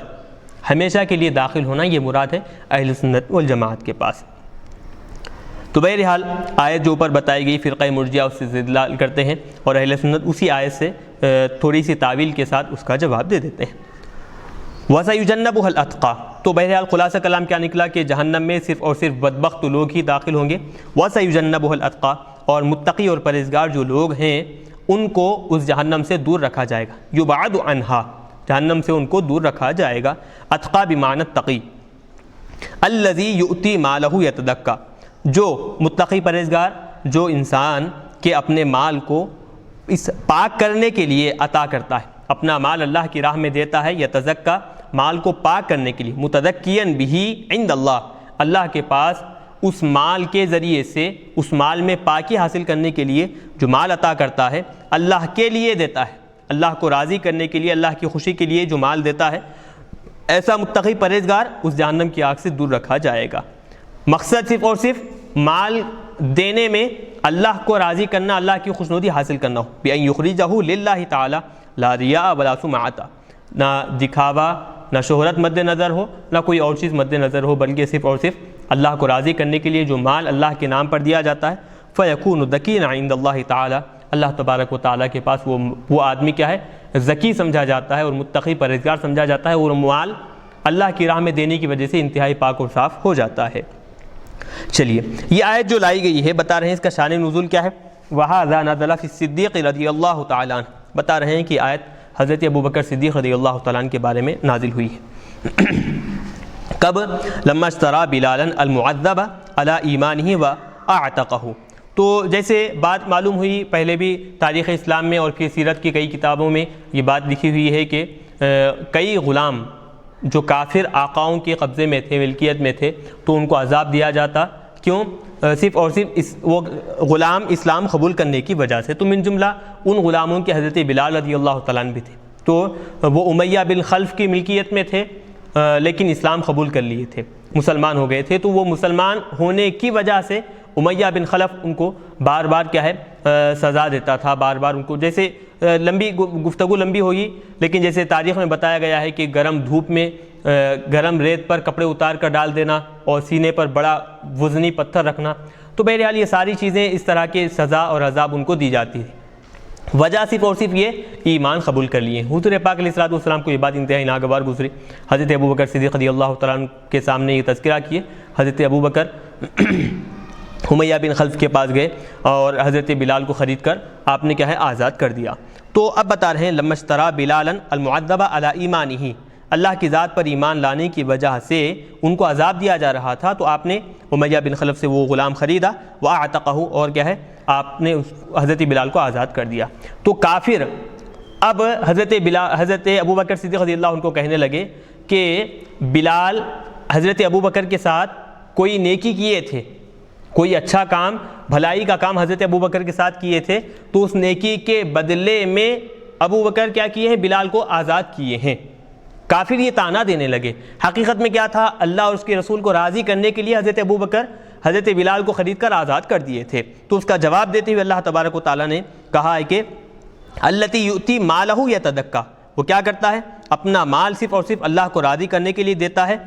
ہمیشہ کے لیے داخل ہونا یہ مراد ہے اہل سنت والجماعت کے پاس. تو بہرحال آیت جو اوپر بتائی گئی فرقہ مرجیہ اس سے استدلال کرتے ہیں اور اہل سنت اسی آیت سے تھوڑی سی تعویل کے ساتھ اس کا جواب دے دیتے ہیں. وَسَيُجَنَّبُهَا الْأَتْقَى, تو بہرحال خلاصہ کلام کیا نکلا کہ جہنم میں صرف اور صرف بدبخت لوگ ہی داخل ہوں گے. وَسَيُجَنَّبُهَا الْأَتْقَى, اور متقی اور پرہیزگار جو لوگ ہیں ان کو اس جہنم سے دور رکھا جائے گا. يُبْعَدُ عَنْهَا, جہنم سے ان کو دور رکھا جائے گا. اتقى بمعنى التقی الذي يؤتي ماله يتزكى, جو متقی پرہیزگار جو انسان کے اپنے مال کو اس پاک کرنے کے لیے عطا کرتا ہے, اپنا مال اللہ کی راہ میں دیتا ہے. یتزکا, مال کو پاک کرنے کے لیے. متزکین بہ عند اللہ, اللہ کے پاس اس مال کے ذریعے سے اس مال میں پاکی حاصل کرنے کے لیے جو مال عطا کرتا ہے اللہ کے لیے دیتا ہے, اللہ کو راضی کرنے کے لیے, اللہ کی خوشی کے لیے جو مال دیتا ہے, ایسا متقی پرہیزگار اس جہنم کی آگ سے دور رکھا جائے گا. مقصد صرف اور صرف مال دینے میں اللہ کو راضی کرنا, اللہ کی خوشنودی حاصل کرنا ہو. بِأَن يُخْرِجَهُ لِلَّهِ تَعَالَى لَا رِيَاءَ وَلَا سُمْعَةَ, نہ دکھاوا نہ شہرت مد نظر ہو نہ کوئی اور چیز مد نظر ہو, بلکہ صرف اور صرف اللہ کو راضی کرنے کے لیے جو مال اللہ کے نام پر دیا جاتا ہے. فَيَكُونُ ذَكِيًّا عِندَ اللَّهِ تَعَالَى, اللہ تبارک و تعالیٰ کے پاس وہ آدمی کیا ہے, ذکی سمجھا جاتا ہے اور متقی پرہیزگار سمجھا جاتا ہے, اور مال اللہ کی راہ میں دینے کی وجہ سے انتہائی پاک اور صاف ہو جاتا ہے. چلیے یہ آیت جو لائی گئی ہے بتا رہے ہیں اس کا شان نزول کیا ہے. وَهَذَا نَزَلَ فِي الصِّدِّيقِ رضی اللہ تعالیٰ عنہ, بتا رہے ہیں کہ آیت حضرت ابوبکر صدیق رضی اللہ تعالیٰ عنہ کے بارے میں نازل ہوئی ہے. کب؟ لما اشترى بلالا المعذب على ایمانہ واعتقہ, تو جیسے بات معلوم ہوئی پہلے بھی تاریخ اسلام میں اور پھر سیرت کی کئی کتابوں میں یہ بات لکھی ہوئی ہے کہ کئی غلام جو کافر آقاؤں کے قبضے میں تھے, ملکیت میں تھے, تو ان کو عذاب دیا جاتا. کیوں؟ صرف اور صرف وہ غلام اسلام قبول کرنے کی وجہ سے. تو من جملہ ان غلاموں کے حضرت بلال رضی اللہ تعالیٰ عنہ بھی تھے. تو وہ امیہ بن خلف کی ملکیت میں تھے لیکن اسلام قبول کر لیے تھے, مسلمان ہو گئے تھے. تو وہ مسلمان ہونے کی وجہ سے امیہ بن خلف ان کو بار بار کیا ہے سزا دیتا تھا, بار بار ان کو, جیسے لمبی گفتگو لمبی ہوگی لیکن جیسے تاریخ میں بتایا گیا ہے کہ گرم دھوپ میں گرم ریت پر کپڑے اتار کر ڈال دینا اور سینے پر بڑا وزنی پتھر رکھنا. تو بہرحال یہ ساری چیزیں اس طرح کے سزا اور عذاب ان کو دی جاتی تھی. وجہ صرف اور صرف یہ ایمان قبول کر لیے. حضور پاک علیہ الصلوۃ والسلام کو یہ بات انتہائی ناگوار گزری. حضرت ابوبکر صدیق رضی اللہ تعالیٰ عنہ کے سامنے یہ تذکرہ کیے. حضرت ابوبکر امیہ بن خلف کے پاس گئے اور حضرت بلال کو خرید کر آپ نے کیا ہے آزاد کر دیا. تو اب بتا رہے ہیں لما اشترى بلالا المعذب على ایمانہ, اللہ کی ذات پر ایمان لانے کی وجہ سے ان کو عذاب دیا جا رہا تھا, تو آپ نے امیہ بن خلف سے وہ غلام خریدا. واعتقہ, اور کیا ہے آپ نے حضرت بلال کو آزاد کر دیا. تو کافر اب حضرت ابوبکر صدیق رضی اللہ عنہ کو کہنے لگے کہ بلال حضرت ابوبکر کے ساتھ کوئی نیکی کیے تھے, کوئی اچھا کام بھلائی کا کام حضرت ابوبکر کے ساتھ کیے تھے, تو اس نیکی کے بدلے میں ابوبکر کیا کیے ہیں, بلال کو آزاد کیے ہیں. کافر یہ تانا دینے لگے. حقیقت میں کیا تھا, اللہ اور اس کے رسول کو راضی کرنے کے لیے حضرت ابوبکر حضرت بلال کو خرید کر آزاد کر دیے تھے. تو اس کا جواب دیتے ہوئے اللہ تبارک و تعالیٰ نے کہا ہے کہ التی یؤتی مالہ یتزکا, وہ کیا کرتا ہے اپنا مال صرف اور صرف اللہ کو راضی کرنے کے لیے دیتا ہے.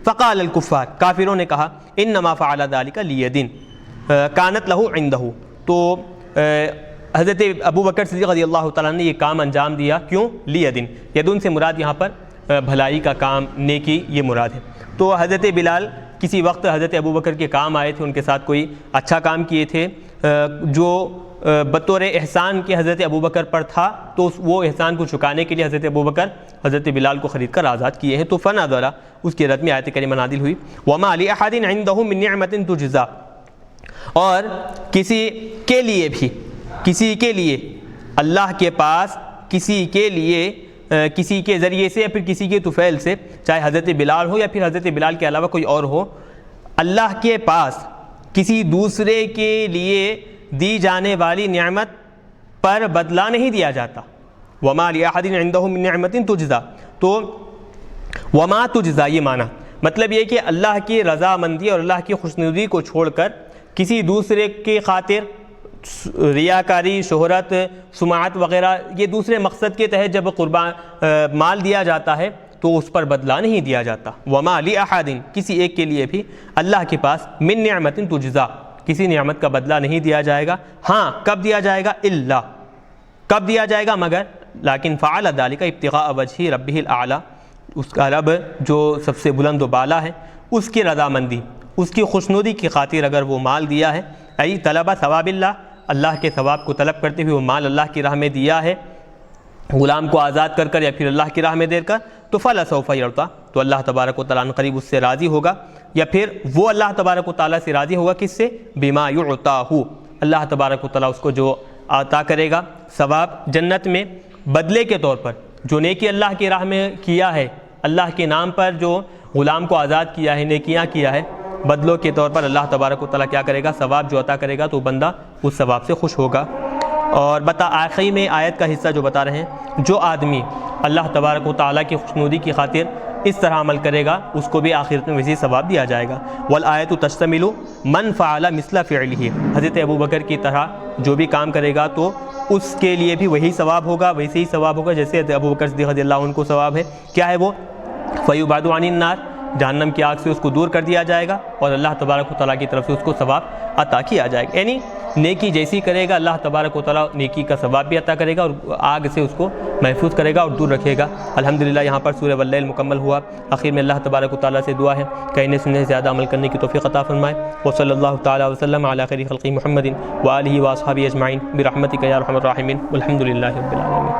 فقال الکفار, کافروں نے کہا انما فعل ذلك لیدن کانت لہ عندہ, تو حضرت ابوبکر صدیق رضی اللہ تعالیٰ نے یہ کام انجام دیا. کیوں؟ لیدن, یدن سے مراد یہاں پر بھلائی کا کام, نیکی, یہ مراد ہے. تو حضرت بلال کسی وقت حضرت ابوبکر کے کام آئے تھے, ان کے ساتھ کوئی اچھا کام کیے تھے جو بطور احسان کے حضرت ابوبکر پر تھا, تو وہ احسان کو چکانے کے لیے حضرت ابوبکر حضرت بلال کو خرید کر آزاد کیے ہیں. تو فنظر, اس کے رد میں آیت کریمہ نازل ہوئی وما لأحد عنده من نعمت تجزا, اور کسی کے لیے اللہ کے پاس کسی کے ذریعے سے یا پھر کسی کے طفیل سے, چاہے حضرت بلال ہو یا پھر حضرت بلال کے علاوہ کوئی اور ہو, اللہ کے پاس کسی دوسرے کے لیے دی جانے والی نعمت پر بدلہ نہیں دیا جاتا. وما لأحد عنده من نعمت تجزا, تو وما تجزا یہ معنی مطلب یہ کہ اللہ کی رضامندی اور اللہ کی خوشنودی کو چھوڑ کر کسی دوسرے کی خاطر ریاکاری، شہرت، سماعت وغیرہ یہ دوسرے مقصد کے تحت جب مال دیا جاتا ہے تو اس پر بدلہ نہیں دیا جاتا۔ وَمَا لِأَحَدٍ کسی ایک کے لیے بھی اللہ کے پاس من نعمت تجزا کسی نعمت کا بدلہ نہیں دیا جائے گا۔ ہاں کب دیا جائے گا؟ الا کب دیا جائے گا؟ مگر لیکن فعل ذلك ابتغاء وجہ ربہ الاعلیٰ، اس کا رب جو سب سے بلند و بالا ہے اس کی رضامندی، اس کی خوشنودی کی خاطر اگر وہ مال دیا ہے، ای طلب ثواب اللہ، اللہ کے ثواب کو طلب کرتے ہوئے وہ مال اللہ کی راہ میں دیا ہے، غلام کو آزاد کر کر یا پھر اللہ کی راہ میں دے کر، تو فَلَسَوْفَ يَرْضَىٰ تو اللہ تبارک و تعالیٰ عنہ قریب اس سے راضی ہوگا، یا پھر وہ اللہ تبارک و تعالیٰ سے راضی ہوگا کس سے؟ بِمَا يُعْطَاهُ اللہ تبارک و تعالیٰ اس کو جو عطا کرے گا ثواب جنت میں بدلے کے طور پر، جو نیکی اللہ کی راہ میں کیا ہے، اللہ کے نام پر جو غلام کو آزاد کیا ہے، نیکیاں کیا ہے، بدلوں کے طور پر اللہ تبارک و تعالیٰ کیا کرے گا؟ ثواب جو عطا کرے گا، تو بندہ اس ثواب سے خوش ہوگا۔ اور آخری میں آیت کا حصہ جو بتا رہے ہیں، جو آدمی اللہ تبارک و تعالیٰ کی خوشنودی کی خاطر اس طرح عمل کرے گا اس کو بھی آخرت میں ویسے ثواب دیا جائے گا۔ والآیت تشتمل من فعل مثل فعلہ حضرت ابوبکر کی طرح جو بھی کام کرے گا تو اس کے لیے بھی وہی ثواب ہوگا، ویسے ہی ثواب ہوگا جیسے ابوبکر صدیق رضی اللہ عنہ کو ثواب ہے۔ کیا ہے وہ؟ فیبعد عن النار جہنم کی آگ سے اس کو دور کر دیا جائے گا اور اللہ تبارک و تعالیٰ کی طرف سے اس کو ثواب عطا کیا جائے گا، یعنی نیکی جیسی کرے گا اللہ تبارک و تعالیٰ نیکی کا ثواب بھی عطا کرے گا اور آگ سے اس کو محفوظ کرے گا اور دور رکھے گا۔ الحمدللہ یہاں پر سورہ واللیل مکمل ہوا۔ آخر میں اللہ تبارک و تعالیٰ سے دعا ہے کہنے سننے سے زیادہ عمل کرنے کی توفیق عطا فرمائے۔ وصلی اللہ تعالیٰ وسلم علی خیر خلقہ محمد وآلہ واصحابہ اجمعین برحمتک یا ارحم الراحمین والحمدللہ رب العالمین۔